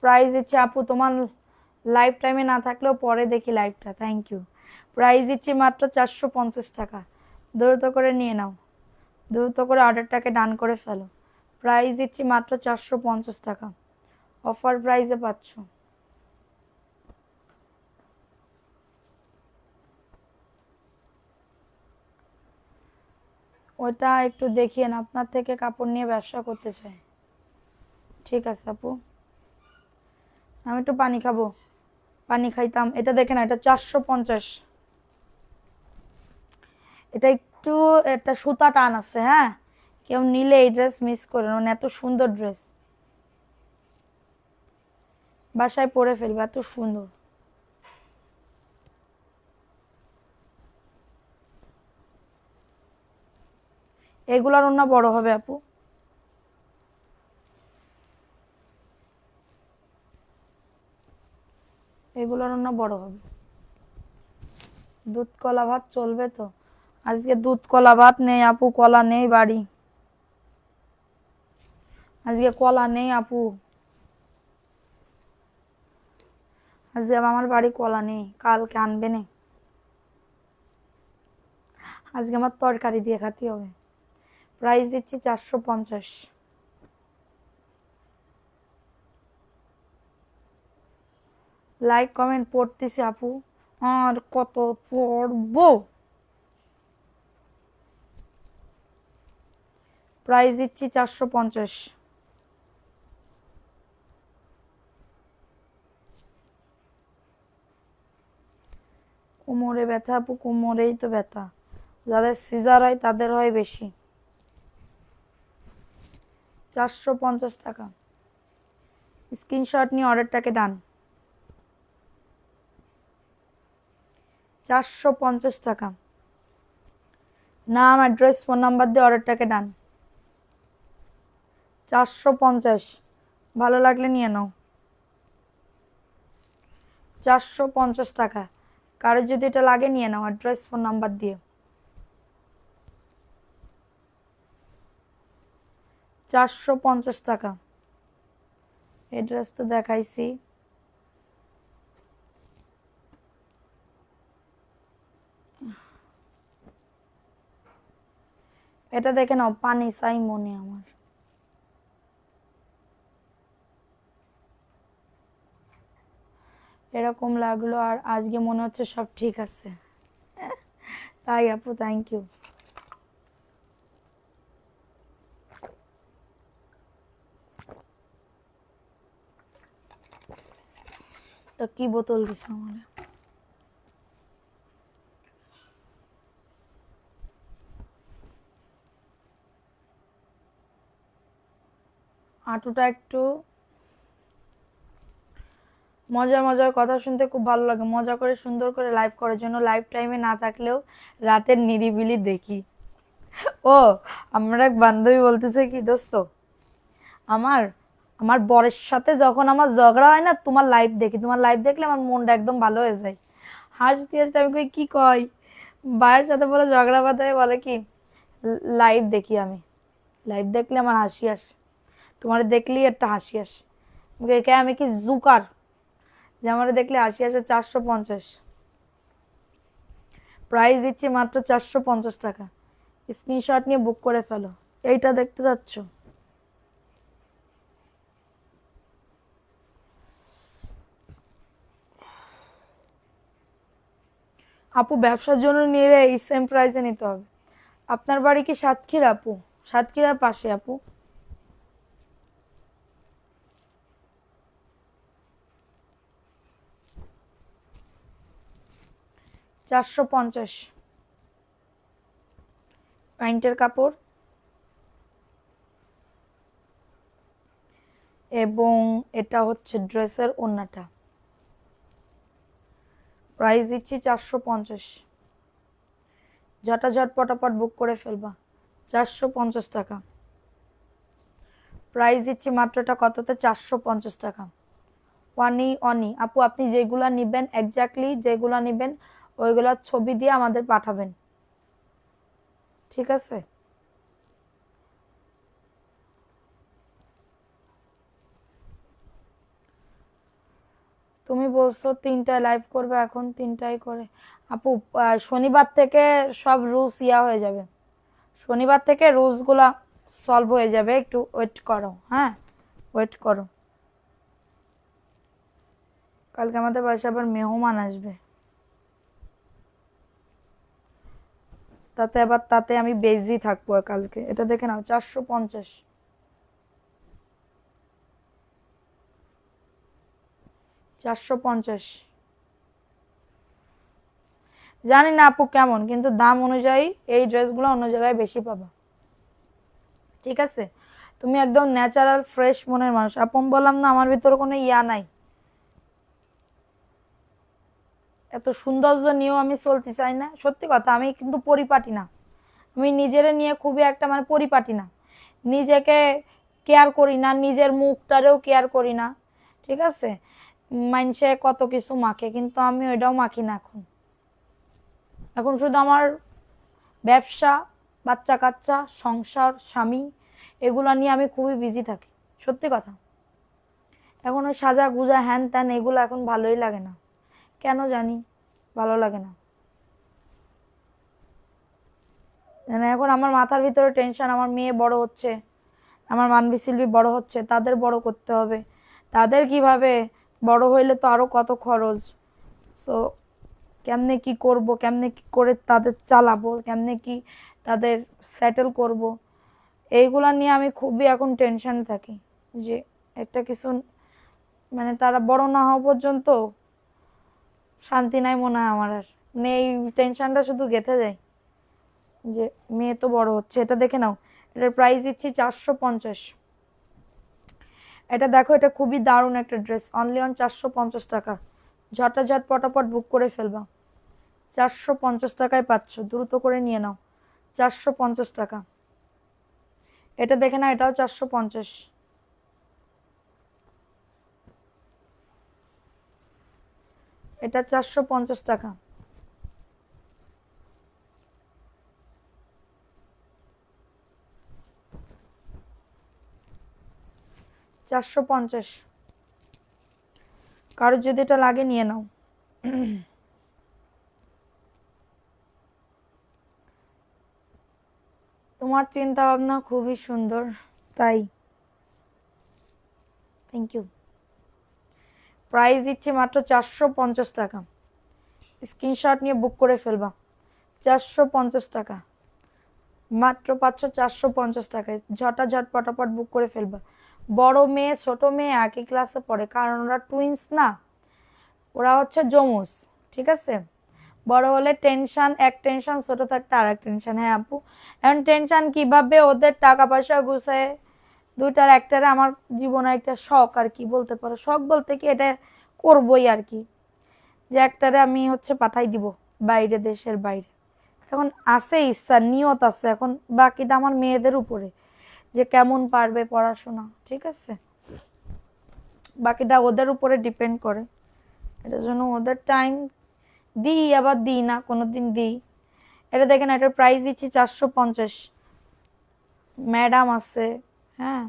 প্রাইস দিচ্ছি আপু, তোমার লাইফ টাইমে না থাকলেও পরে দেখি লাইভটা, থ্যাংক ইউ। প্রাইস দিচ্ছি মাত্র 450 টাকা, দ্রুত করে নিয়ে নাও, দ্রুত করে অর্ডারটাকে ডান করে ফেলো। প্রাইস দিচ্ছি মাত্র 450 টাকা, অফার প্রাইসে পাচ্ছ। ওটা একটু দেখিয়েন, আপনার থেকে কাপড় নিয়ে ব্যবসা করতে চাই। ঠিক আছে আপু, আমি একটু পানি খাবো, পানি খাইতাম। এটা দেখে না, এটা 450। এটা একটু, একটা সুতা টান আছে, হ্যাঁ কেউ নিলে এই ড্রেস মিস করে, মানে এত সুন্দর ড্রেস। বাসায় পরে ফেলবে, এত সুন্দর। এগুলার ওড়না বড় হবে আপু, এগুলোর ওড়না বড় হবে। দুধ কলা ভাত চলবে তো? আজকে দুধ কলা ভাত নেই আপু, কলা নেই বাড়ি, আজকে কলা নেই আপু, আজকে আমার বাড়ি কলা নেই, কালকে আনবে নে। আজকে আমার তরকারি দিয়ে খাতে হবে। প্রাইস দিচ্ছি 450। লাইক কমেন্ট পড়তেছি আপু, আর কত পড়বো। প্রাইস দিচ্ছি 450। কোমরে ব্যথা আপু, কোমরেই তো ব্যথা, যাদের সিজার হয় তাদের হয় বেশি। 450 টাকা। স্ক্রিনশট নিয়ে অর্ডারটাকে ডান। 450 টাকা। নাম, অ্যাড্রেস, ফোন নাম্বার দিয়ে অর্ডারটাকে ডান। 450। ভালো লাগলে নিয়ে নাও। 450 টাকা। কারো যদি এটা লাগে নিয়ে নাও, অ্যাড্রেস ফোন নাম্বার দিয়ে। 450 টাকা। অ্যাড্রেস তো দেখাইছি। এটা দেখে নাও, পানি চাই মনে আমার। এরকম লাগলো, আর আজকে মনে হচ্ছে সব ঠিক আছে। তাই আপু, থ্যাংক ইউ। তো কি বোতল দিছে আমার? হাঁটুটা একটু, মজার মজার কথা শুনতে খুব ভালো লাগে, মজা করে সুন্দর করে লাইভ করার জন্য। লাইভ টাইমে না থাকলেও রাতের নিরিবিলি দেখি। ও, আমার এক বান্ধবী বলতেছে কি দোস্ত, আমার আমার বরের সাথে যখন আমার ঝগড়া হয় না, তোমার লাইভ দেখি, তোমার লাইভ দেখলে আমার মনটা একদম ভালো হয়ে যায়। হাসতে হাসতে আমি কই কি কয়, ভাইয়ের সাথে বলে ঝগড়া বাঁধায়, বলে কি লাইভ দেখি আমি, লাইভ দেখলে আমার হাসি আসে, তোমার দেখলেই একটা হাসি আসে। আমি কি জুকার যে আমার দেখলে হাসি আসবে? 450। প্রাইস দিচ্ছি মাত্র 450 টাকা। স্ক্রিনশট নিয়ে বুক করে ফেলো। এইটা দেখতে যাচ্ছ? আপু ব্যবসার জন্য নিলে এই সেম প্রাইসে নিতে হবে। আপনার বাড়ি কি সাতক্ষীরা আপু? সাতক্ষীরার পাশে আপু। 450। প্যান্টের কাপড় এবং এটা হচ্ছে ড্রেসের ওড়নাটা। প্রাইস দিচ্ছি 450। ঝটাঝট পটাপট বুক করে ফেলবা। 450 টাকা। প্রাইস দিচ্ছি মাত্রটা কততে? 450 টাকা। ওয়ানি অনি আপু, আপনি যেগুলা নিবেন, এক্স্যাক্টলি যেগুলা নিবেন ওইগুলার ছবি দিয়ে আমাদের পাঠাবেন, ঠিক আছে? তুমি বলছো 3টায় লাইভ করবে, এখন 3টায় করে। আপু শনিবার থেকে সব রুলস হয়ে যাবে, শনিবার থেকে রুলসগুলা সলভ হয়ে যাবে, একটু ওয়েট করো, হ্যাঁ ওয়েট করো। কালকে আমাদের বাসায় আবার মেহমান আসবে, তাতে আমি বেজি থাকবো কালকে। এটা দেখে নাও, 450। 450। জানি না আপু কেমন, কিন্তু দাম অনুযায়ী এই ড্রেসগুলো অন্য জায়গায় বেশি পাবা, ঠিক আছে? তুমি একদম ন্যাচারাল ফ্রেশ মনের মানুষ আপু, বললাম না আমার ভিতরে কোনো নাই, এত সৌন্দর্য নিয়েও আমি চলতে চাই না, সত্যি কথা। আমি কিন্তু পরিপাটি না, আমি নিজের নিয়ে খুবই একটা মানে পরিপাটি না, নিজেকে কেয়ার করি না, নিজের মুখটারেও কেয়ার করি না, ঠিক আছে। মানুষে কত কিছু মাখে, কিন্তু আমি ওইটাও মাখি না। এখন এখন শুধু আমার ব্যবসা, বাচ্চা কাচ্চা, সংসার, স্বামী, এগুলো নিয়ে আমি খুবই বিজি থাকি, সত্যি কথা। এখন ওই সাজা গুজা হ্যান ত্যান এগুলো এখন ভালোই লাগে না, কেন জানি ভালো লাগে না। মানে এখন আমার মাথার ভিতরে টেনশন, আমার মেয়ে বড় হচ্ছে, আমার মানবী শিল্পী বড় হচ্ছে, তাদের বড় করতে হবে, তাদের কিভাবে বড় হইলে তো আরো কত খরচ। সো কেমনে কি করব, কেমনে কি করে তাদের চালাবো, কেমনে কি তাদের সেটেল করব, এইগুলা নিয়ে আমি খুবই এখন টেনশন থাকি। যে একটা কিছু মানে তারা বড় না হওয়া পর্যন্ত শান্তি নাই মনে হয় আমার আর, মানে এই টেনশনটা শুধু গেঁথে যায় যে মেয়ে তো বড় হচ্ছে। এটা দেখে নাও, এটার প্রাইস দিচ্ছি 450। এটা দেখো, এটা খুবই দারুণ একটা ড্রেস, অনলি অন 450 টাকা। ঝটাঝট পটাপট বুক করে ফেলবা, 450 টাকায় পাচ্ছ, দ্রুত করে নিয়ে নাও। 450 টাকা। এটা দেখে না, এটাও 450। এটা 450 টাকা। চারশো পঞ্চাশ। কারো যদি এটা লাগে নিয়ে নাও। তোমার চিন্তা ভাবনা খুবই সুন্দর, তাই থ্যাংক ইউ। প্রাইস দিচ্ছি মাত্র 450 টাকা। স্ক্রিনশট নিয়ে বুক করে ফেলবা, 450 টাকা মাত্র পাচ্ছ, 450 টাকায়। ঝটাঝট পটাপট বুক করে ফেলবা। বড় মেয়ে ছোট মেয়ে একই ক্লাসে পড়ে, কারণ ওরা টুইন্স না, ওরা হচ্ছে যমজ, ঠিক আছে। বড় হলে টেনশন, এক টেনশন, ছোট থাকতে আর এক টেনশন। হ্যাঁ আপু, এখন টেনশন কিভাবে ওদের টাকা পয়সা গুছায় দুইটার একটারে আমার জীবনে একটা শখ আর কি বলতে পারো। শখ বলতে কি, এটা করবই আর কি, যে একটারে আমি হচ্ছে পাঠাই দিব বাইরে, দেশের বাইরে। এখন আছে ইচ্ছা, নিয়ত আছে, এখন বাকিটা আমার মেয়েদের উপরে যে কেমন পারবে পড়াশোনা, ঠিক আছে। বাকিটা ওদের উপরে ডিপেন্ড করে। এটার জন্য ওদের টাইম দিই, আবার দিই না, কোনোদিন দিই। এটা দেখেন, এটার প্রাইস দিচ্ছি 450। ম্যাডাম আছে, হ্যাঁ,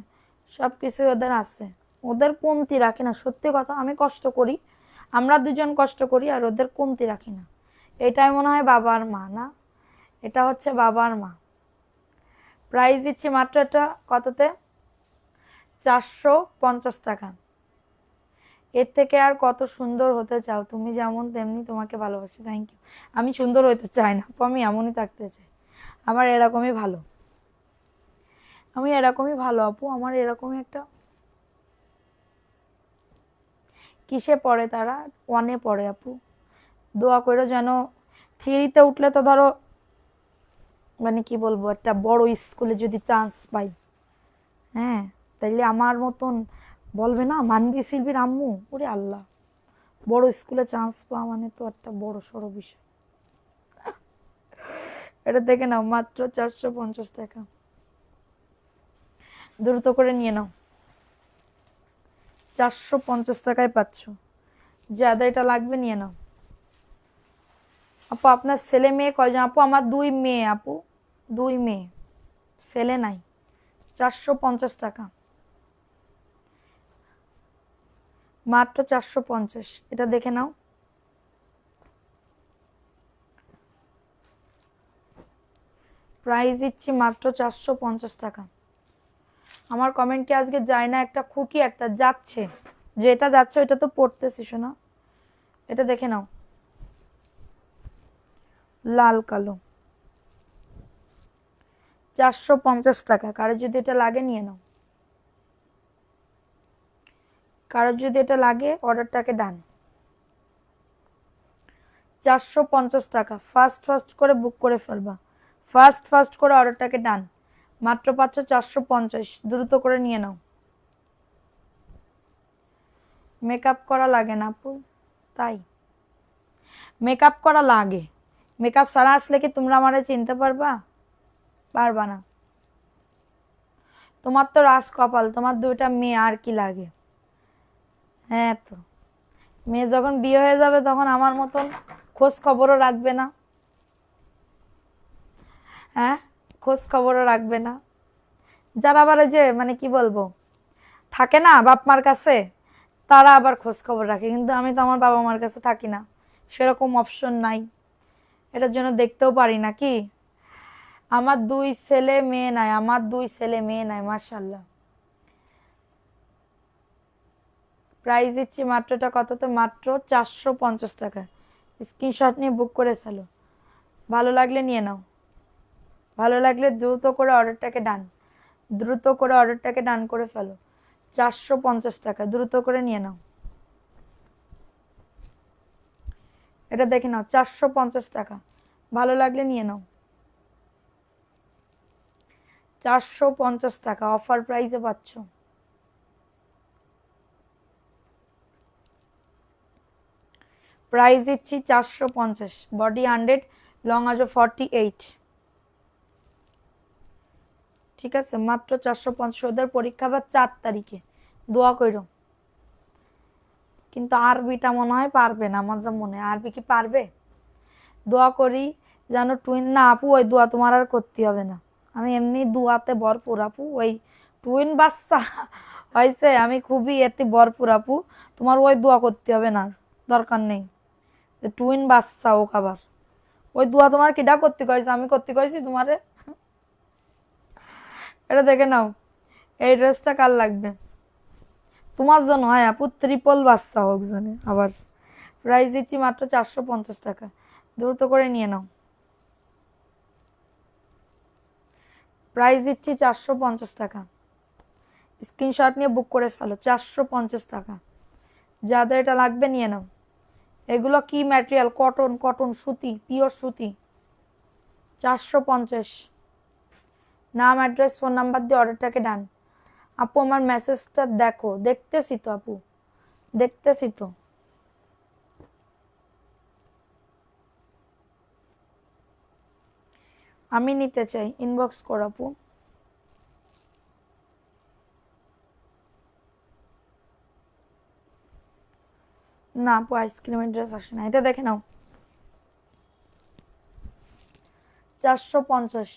সব কিছুই ওদের আছে, ওদের কমতি রাখি না, সত্যি কথা। আমি কষ্ট করি, আমরা দুজন কষ্ট করি, আর ওদের কমতি রাখি না। এটাই মনে হয় বাবার মা না, এটা হচ্ছে বাবার মা। প্রাইস দিচ্ছি মাত্র এটা কততে, 450 টাকা। এর থেকে আর কত সুন্দর হতে চাও তুমি, যেমন তেমনি তোমাকে ভালোবাসি। Thank you. আমি সুন্দর হতে চাই না আপু, আমি এমনই থাকতে চাই, আমার এরকমই ভালো, আমি এরকমই ভালো আপু, আমার এরকমই একটা। কিসে পড়ে তারা? ওয়ানে পড়ে আপু। দোয়া করে যেন থ্রিতে উঠলে তো ধরো মানে কি বলবো, একটা বড় স্কুলে যদি চান্স পাই, হ্যাঁ, তাইলে আমার মতন বলবে না মানবী শিল্পীর আম্মু, ওরে আল্লাহ, বড় স্কুলে চান্স পাওয়া মানে তো একটা বড় সড়ো বিষয়। এটা দেখে নাও, মাত্র 450 টাকা, দ্রুত করে নিয়ে নাও। 450 টাকায় পাচ্ছ, যাদের এটা লাগবে নিয়ে নাও। আপু আপনার ছেলে মেয়ে কয়জন? আপু আমার 2 মেয়ে আপু, 2 মেয়ে, ছেলে নাই। 450 টাকা, মাত্র 450। এটা দেখে নাও। প্রাইস দিচ্ছি মাত্র 450 টাকা। আমার কমেন্ট কি আজকে যায় না? একটা খুকি একটা যাচ্ছে, যেটা যাচ্ছে ওইটা তো পড়তেছি শোনা। এটা দেখে নাও, লাল কালো, 450 টাকা। কারো যদি এটা লাগে নিয়ে নাও, কারোর যদি এটা লাগে অর্ডারটাকে ডান। 450 টাকা, ফাস্ট ফাস্ট করে বুক করে ফেলবা, ফাস্ট ফাস্ট করে অর্ডারটাকে ডান। মাত্র পাচ্ছ 450, দ্রুত করে নিয়ে নাও। মেকআপ করা লাগে না আপু, তাই মেকআপ করা লাগে, মেকআপ ছাড়া আসলে কি তোমরা আমারে চিনতে পারবা? পারবা না। তোমার তো রাজ কপাল, তোমার দুইটা মেয়ে, আর কি লাগে? হ্যাঁ, তো মেয়ে যখন বিয়ে হয়ে যাবে তখন আমার মতন খোঁজ খবরও রাখবে না। হ্যাঁ, খোঁজ খবরও রাখবে না। যারা আবার ওই যে মানে কি বলবো, থাকে না বাপ মার কাছে, তারা আবার খোঁজ খবর রাখে, কিন্তু আমি তো আমার বাবা মার কাছে থাকি না, সেরকম অপশন নাই, এটার জন্য দেখতেও পারি না। কি আমার দুই ছেলে মেয়ে নাই, আমার দুই ছেলে মেয়ে নাই, মাশাআল্লাহ। প্রাইস দিচ্ছি মাত্রটা কত, তো মাত্র 450 টাকা। স্ক্রিনশট নিয়ে বুক করে ফেলো, ভালো লাগলে নিয়ে নাও, ভালো লাগলে দ্রুত করে অর্ডারটাকে ডান, দ্রুত করে অর্ডারটাকে ডান করে ফেলো। 450 টাকা, দ্রুত করে নিয়ে নাও। এটা দেখে নাও, 450 টাকা, ভালো লাগলে নিয়ে নাও। 450 টাকা অফার প্রাইসে পাচ্ছ। প্রাইস দিচ্ছি 450, বডি 100, লং আজও 48। ঠিক আছে, মাত্র 450। ওদের পরীক্ষা আবার 4 তারিখে, দোয়া করো। কিন্তু আরবিটা মনে হয় পারবে না, আমার যা মনে হয়। আরবি কি পারবে? দোয়া করি যেন টুইন না। আপু ওই দোয়া তোমার আর করতে হবে না, আমি এমনি দোয়াতে ভরপুর আপু। ওই টুইন বাচ্চা হয়েছে, আমি খুবই এতে ভরপুর আপু, তোমার ওই দোয়া করতে হবে না, দরকার নেই। টুইন বাচ্চা ও খাবার, ওই দোয়া তোমার কিডা করতে কয়েছে? আমি করতে কয়েছি তোমারে? এটা দেখে নাও, এই ড্রেসটা কার লাগবে? তোমার জন্য হয় আপু, ট্রিপল বাচ্চা হোক জানে আবার। প্রাইস দিচ্ছি মাত্র 450 টাকা, দ্রুত করে নিয়ে নাও। প্রাইস দিচ্ছি 450 টাকা, স্ক্রিনশট নিয়ে বুক করে ফেলো। 450 টাকা, যাদের এটা লাগবে নিয়ে নাও। এগুলো কি ম্যাটেরিয়াল? কটন, কটন সুতি, পিওর সুতি। 450। নাম, অ্যাড্রেস, ফোন নাম্বার দিয়ে অর্ডারটাকে ডান। আপু আমার মেসেজটা দেখো। দেখতেছি তো আপু, দেখতেছি তো। আমি নিতে চাই, ইনবক্স করো আপু। না আপু, আইসক্রিমের ড্রেস আসে না, এটা দেখে নাও। 450।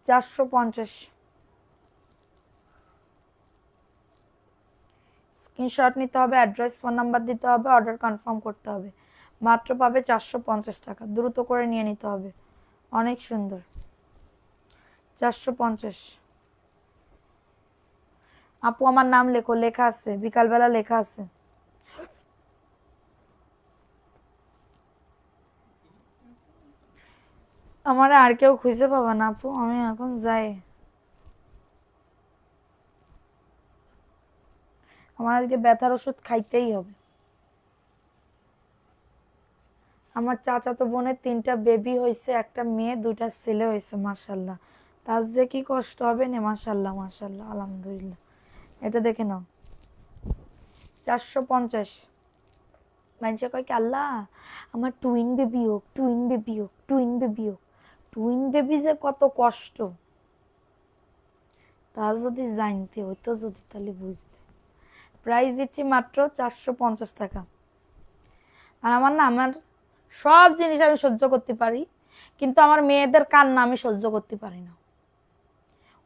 450। স্ক্রিনশট নিতে হবে, অ্যাড্রেস, ফোন নাম্বার দিতে হবে, অর্ডার কনফার্ম করতে হবে। মাত্র পাবে 450 টাকা, দ্রুত করে নিয়ে নিতে হবে। অনেক সুন্দর। 450। আপু আমার নাম লেখো, লেখা আছে, বিকালবেলা লেখা আছে। আমার আর কেউ খুঁজে পাবা না আপু, আমি এখন যাই। আমার আজকে ব্যথার ওষুধ খাইতেই হবে। আমার চাচাতো বোনের 3টা বেবি হয়েছে, একটা মেয়ে 2টা ছেলে হয়েছে, মাশাল্লাহ। তার যে কি কষ্ট হবে না, মাশাল্লাহ মাশাল্লাহ, আলহামদুলিল্লাহ। এটা দেখে নাও, 450। মানুষে কয় কি আল্লাহ আমার টুইন বেবি হোক, টুইন বেবি হোক, টুইন বেবি হোক। টুইন বেবি যে কত কষ্ট, তা যদি জানতে হইতো, যদি তাহলে বুঝতে। প্রাইস দিচ্ছি মাত্র 450 টাকা। আর আমার না, আমার সব জিনিস আমি সহ্য করতে পারি, কিন্তু আমার মেয়েদের কান্না আমি সহ্য করতে পারি না।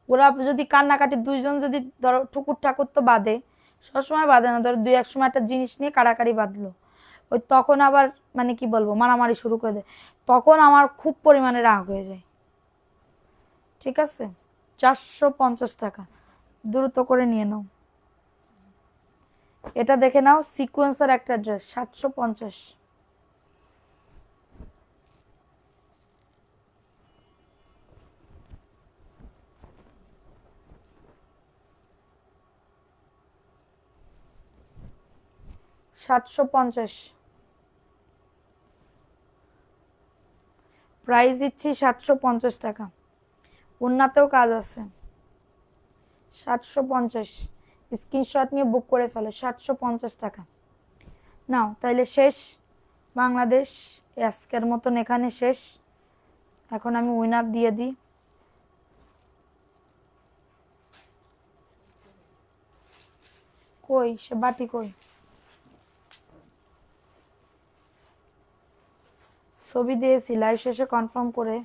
ওরা যদি কান্নাকাটি, দুইজন যদি ধরো ঠুকুর ঠাকুর তো বাঁধে, সবসময় বাঁধে না, ধরো 2-1 সময় একটা জিনিস নিয়ে কাড়াকাড়ি বাঁধলো, ওই তখন আবার মানে কি বলবো, মারামারি শুরু করে দেয়, তখন আমার খুব পরিমাণে রাগ হয়ে যায়। ঠিক আছে, 450 টাকা, দ্রুত করে নিয়ে নাও। এটা দেখে নাও, সিকোয়েন্সের একটা ড্রেস, 750। 750। প্রাইস দিচ্ছি 750 টাকা, উন্নাতেও কাজ আছে। 750, স্ক্রিনশট নিয়ে বুক করে ফেলো, 750 টাকা। নাও তাইলে শেষ বাংলাদেশ, আজকের মতন এখানে শেষ। এখন আমি উইনার দিয়ে দিই। কই সে বাটি কই? ছবি দিয়েছি, লাইভ শেষে কনফার্ম করে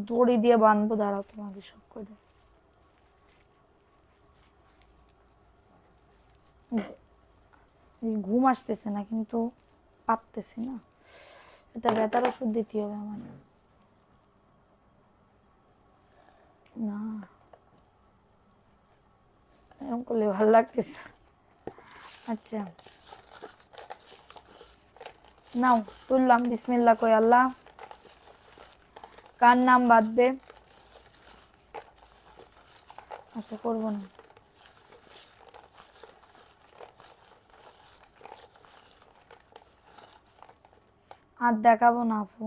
দড়ি দিয়ে বাঁধবো, দাঁড়াও তোমাকে সব করে। ঘুম আসতেছে না কিন্তু পারতেছি না, এটা ব্যথার ওষুধ দিতে হবে আমার। না এরকম করলে ভালো লাগতেছে। আচ্ছা নাও তুললাম, বিসমিল্লাহ কই আল্লাহ। কার নাম বাঁধবে? আচ্ছা করবো না। আর দেখাবো না আপু,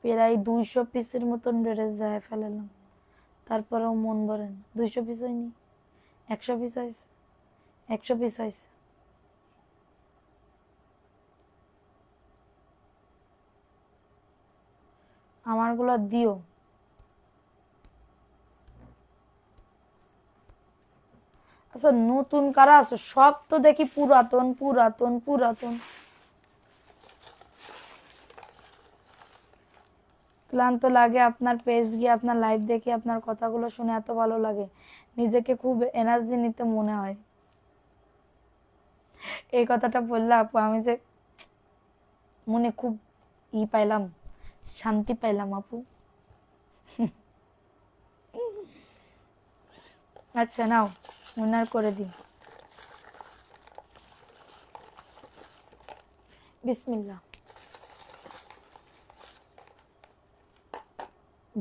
প্রায় 200 পিসের মতন ড্রেস যায় ফেলালাম, তারপরেও মন ভরে না। 200 পিস হয়নি, 100 পিস হয়েছে, 100 পিস হয়েছে। আমারগুলো দিও। আচ্ছা নতুন কারা আছে? সব তো দেখি পুরাতন পুরাতন পুরাতন। ক্লান্ত লাগে আপনার পেজ গিয়ে, আপনার লাইভ দেখে, আপনার কথাগুলো শুনে এত ভালো লাগে, নিজেকে খুব এনার্জি নিতে মনে হয়। এই কথাটা বললে আপু আমি যে মনে খুব পাইলাম, শান্তি পাইলাম আপু। আচ্ছা নাও উইনার করে দিই, বিসমিল্লাহ।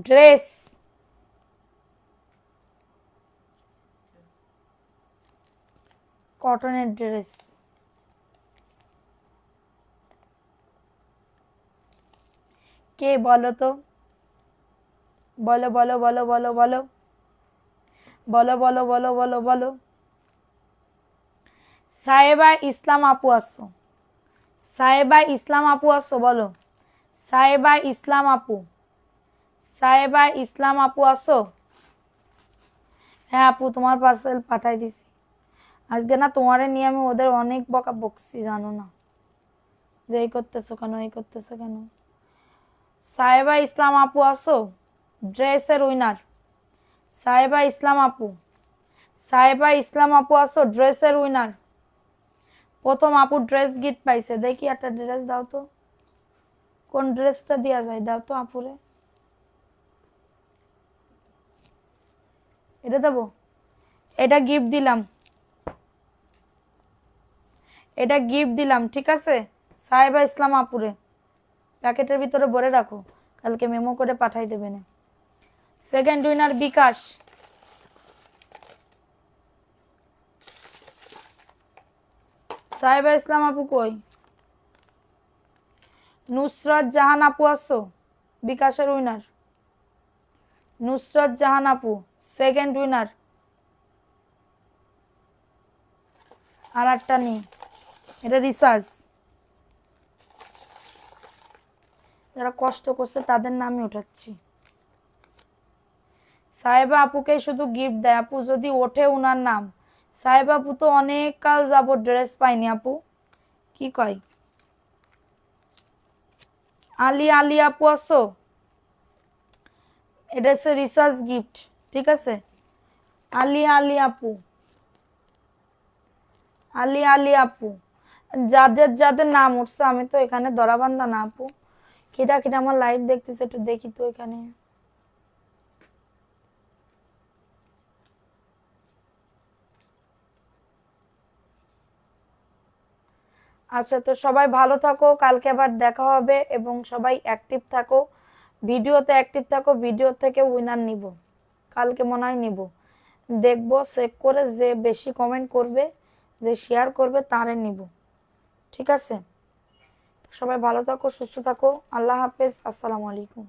ড্রেস, কটনের ড্রেস। কে বলো তো, বলো বলো বলো বলো বলো বলো বলো বলো বলো বলো। সাহেবা ইসলাম আপু আসো, সাহেবা ইসলাম আপু আসো, বলো সাহেবা ইসলাম আপু, সাহেবা ইসলাম আপু আসো। হ্যাঁ আপু তোমার পার্সেল পাঠাই দিছি। আজকে না তোমারে নিয়ে আমি ওদের অনেক বকা বকছি, জানো না, যে এই করতেছো কেন, এই করতেছো কেন। সাহেবা ইসলাম আপু আসো, ড্রেসের উইনার। সাহেবা ইসলাম আপু, সাহেবা ইসলাম আপু আসো, ড্রেসের উইনার। প্রথম আপু ড্রেস গিফট পাইছে, দেখি একটা ড্রেস দাও তো, কোন ড্রেসটা দেওয়া যায়, দাও তো আপুরে। এটা দেবো, এটা গিফট দিলাম, এটা গিফট দিলাম, ঠিক আছে। সাহেবা ইসলাম আপুরে প্যাকেটের ভিতরে ভরে রাখো, কালকে মেমো করে পাঠাই দেবে না। সেকেন্ড উইনার বিকাশ, সাহেবা ইসলাম আপু কই? নুসরাত জাহান আপু আসো, বিকাশের উইনার। নুসরাত জাহান আপু সেকেন্ড উইনার। আর একটা নেই, এটা রিসার্চ। যারা কষ্ট করছে তাদের নামই উঠাচ্ছি। সাহেবা আপুকে শুধু গিফট দেয়, আপু যদি ওঠে উনার নাম। সাহেবা আপু তো অনেক কাল যাবত ড্রেস পাইনি আপু, কি কয়? আলি আলি আপু আসো, এটা হচ্ছে রিসার্চ গিফট, ঠিক আছে। আলি আলি আপু, আলি আলি আপু, যাদের যাদের নাম উঠছে আমি তো এখানে ধরাবান্ধা না আপু। কিটা কিটা আমার লাইভ দেখতেছে, একটু দেখি তো এখানে। আচ্ছা তো সবাই ভালো থাকো, কালকে আবার দেখা হবে, এবং সবাই অ্যাক্টিভ থাকো, ভিডিওতে অ্যাক্টিভ থাকো, ভিডিও থেকে উইনার নিব, কালকে মনে হয় নিব, দেখবো চেক করে, যে বেশি কমেন্ট করবে, যে শেয়ার করবে তারে নিব, ঠিক আছে। সবাই ভালো থাকো, সুস্থ থাকো, আল্লাহ হাফেজ, আসসালামু আলাইকুম।